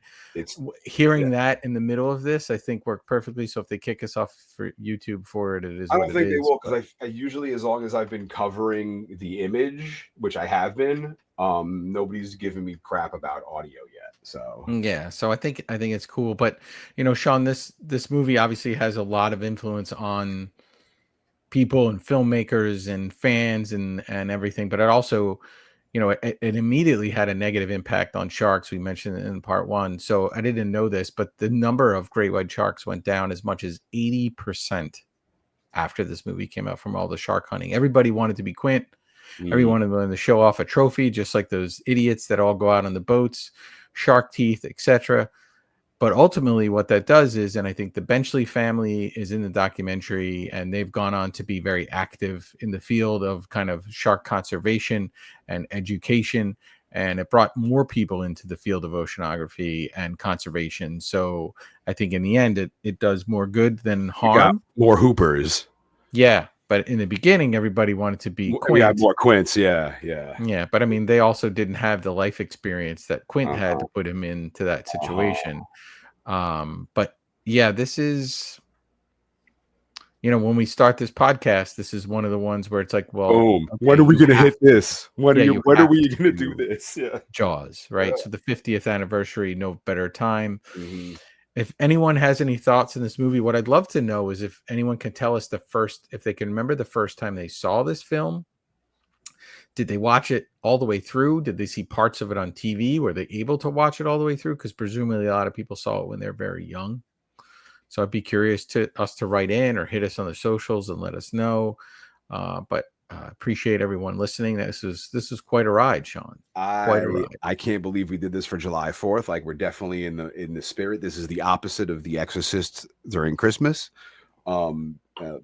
hearing that in the middle of this, I think worked perfectly. So if they kick us off for YouTube for it, it is. I don't think they will, because I usually, as long as I've been covering the image, which I have been, nobody's given me crap about audio yet. So yeah, so I think it's cool. But you know, Shawn, this movie obviously has a lot of influence on people and filmmakers and fans and everything. But it also, you know, it immediately had a negative impact on sharks. We mentioned it in part 1. So I didn't know this, but the number of great white sharks went down as much as 80% after this movie came out from all the shark hunting. Everybody wanted to be Quint. Everyone wanted to show off a trophy, just like those idiots that all go out on the boats, shark teeth, etc. But ultimately what that does is, and I think the Benchley family is in the documentary, and they've gone on to be very active in the field of kind of shark conservation and education. And it brought more people into the field of oceanography and conservation. So I think in the end, it does more good than harm. More Hoopers. Yeah. But in the beginning, everybody wanted to be Quint. Yeah, more Quints. Yeah. But I mean, they also didn't have the life experience that Quint had to put him into that situation. But yeah, this is when we start this podcast, this is one of the ones where it's like, well, boom. Okay, when are we going to hit this? When are we going to do this? Yeah. Jaws, right? Yeah. So the 50th anniversary, no better time. Mm-hmm. If anyone has any thoughts in this movie, what I'd love to know is if anyone can tell us if they can remember the first time they saw this film. Did they watch it all the way through? Did they see parts of it on TV? Were they able to watch it all the way through? Because presumably a lot of people saw it when they're very young. So I'd be curious to write in or hit us on the socials and let us know. But appreciate everyone listening. This is quite a ride, Shawn. Quite a ride. I can't believe we did this for July 4th. Like, we're definitely in the spirit. This is the opposite of The Exorcist during Christmas.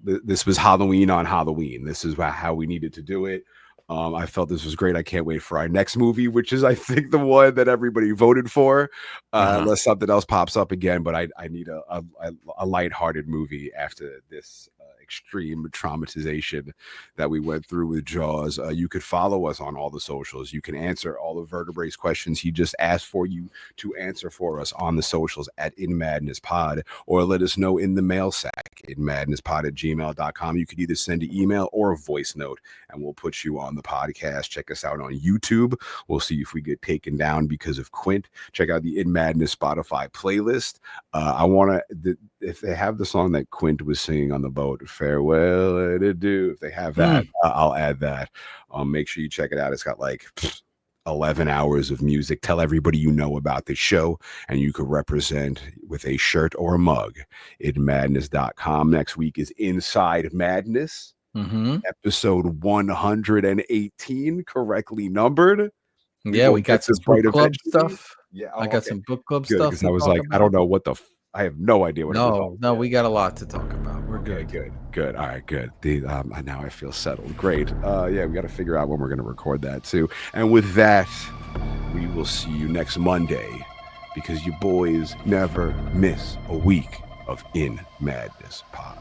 This was Halloween on Halloween. This is how we needed to do it. I felt this was great. I can't wait for our next movie, which is, I think, the one that everybody voted for, unless something else pops up again. But I need a lighthearted movie after this extreme traumatization that we went through with Jaws. You could follow us on all the socials. You can answer all the Vertebrae's questions he just asked for you to answer for us on the socials at InMadnessPod, or let us know in the mail sack, InMadnessPod@gmail.com. You could either send an email or a voice note, and we'll put you on the podcast. Check us out on YouTube. We'll see if we get taken down because of Quint. Check out the In Madness Spotify playlist. I want to, if they have the song that Quint was singing on the boat, Farewell and Adieu, if they have that, I'll add that. Make sure you check it out. It's got like 11 hours of music. Tell everybody you know about the show, and you could represent with a shirt or a mug. InMadness.com. Next week is Inside Madness. Episode 118, correctly numbered. We got some book club stuff. Yeah, I got some book club stuff. Because I was like, I don't know what I have no idea what. No, we got a lot to talk about. We're good. All right, good. Now I feel settled. Great. We got to figure out when we're going to record that too. And with that, we will see you next Monday, because you boys never miss a week of In Madness Pod.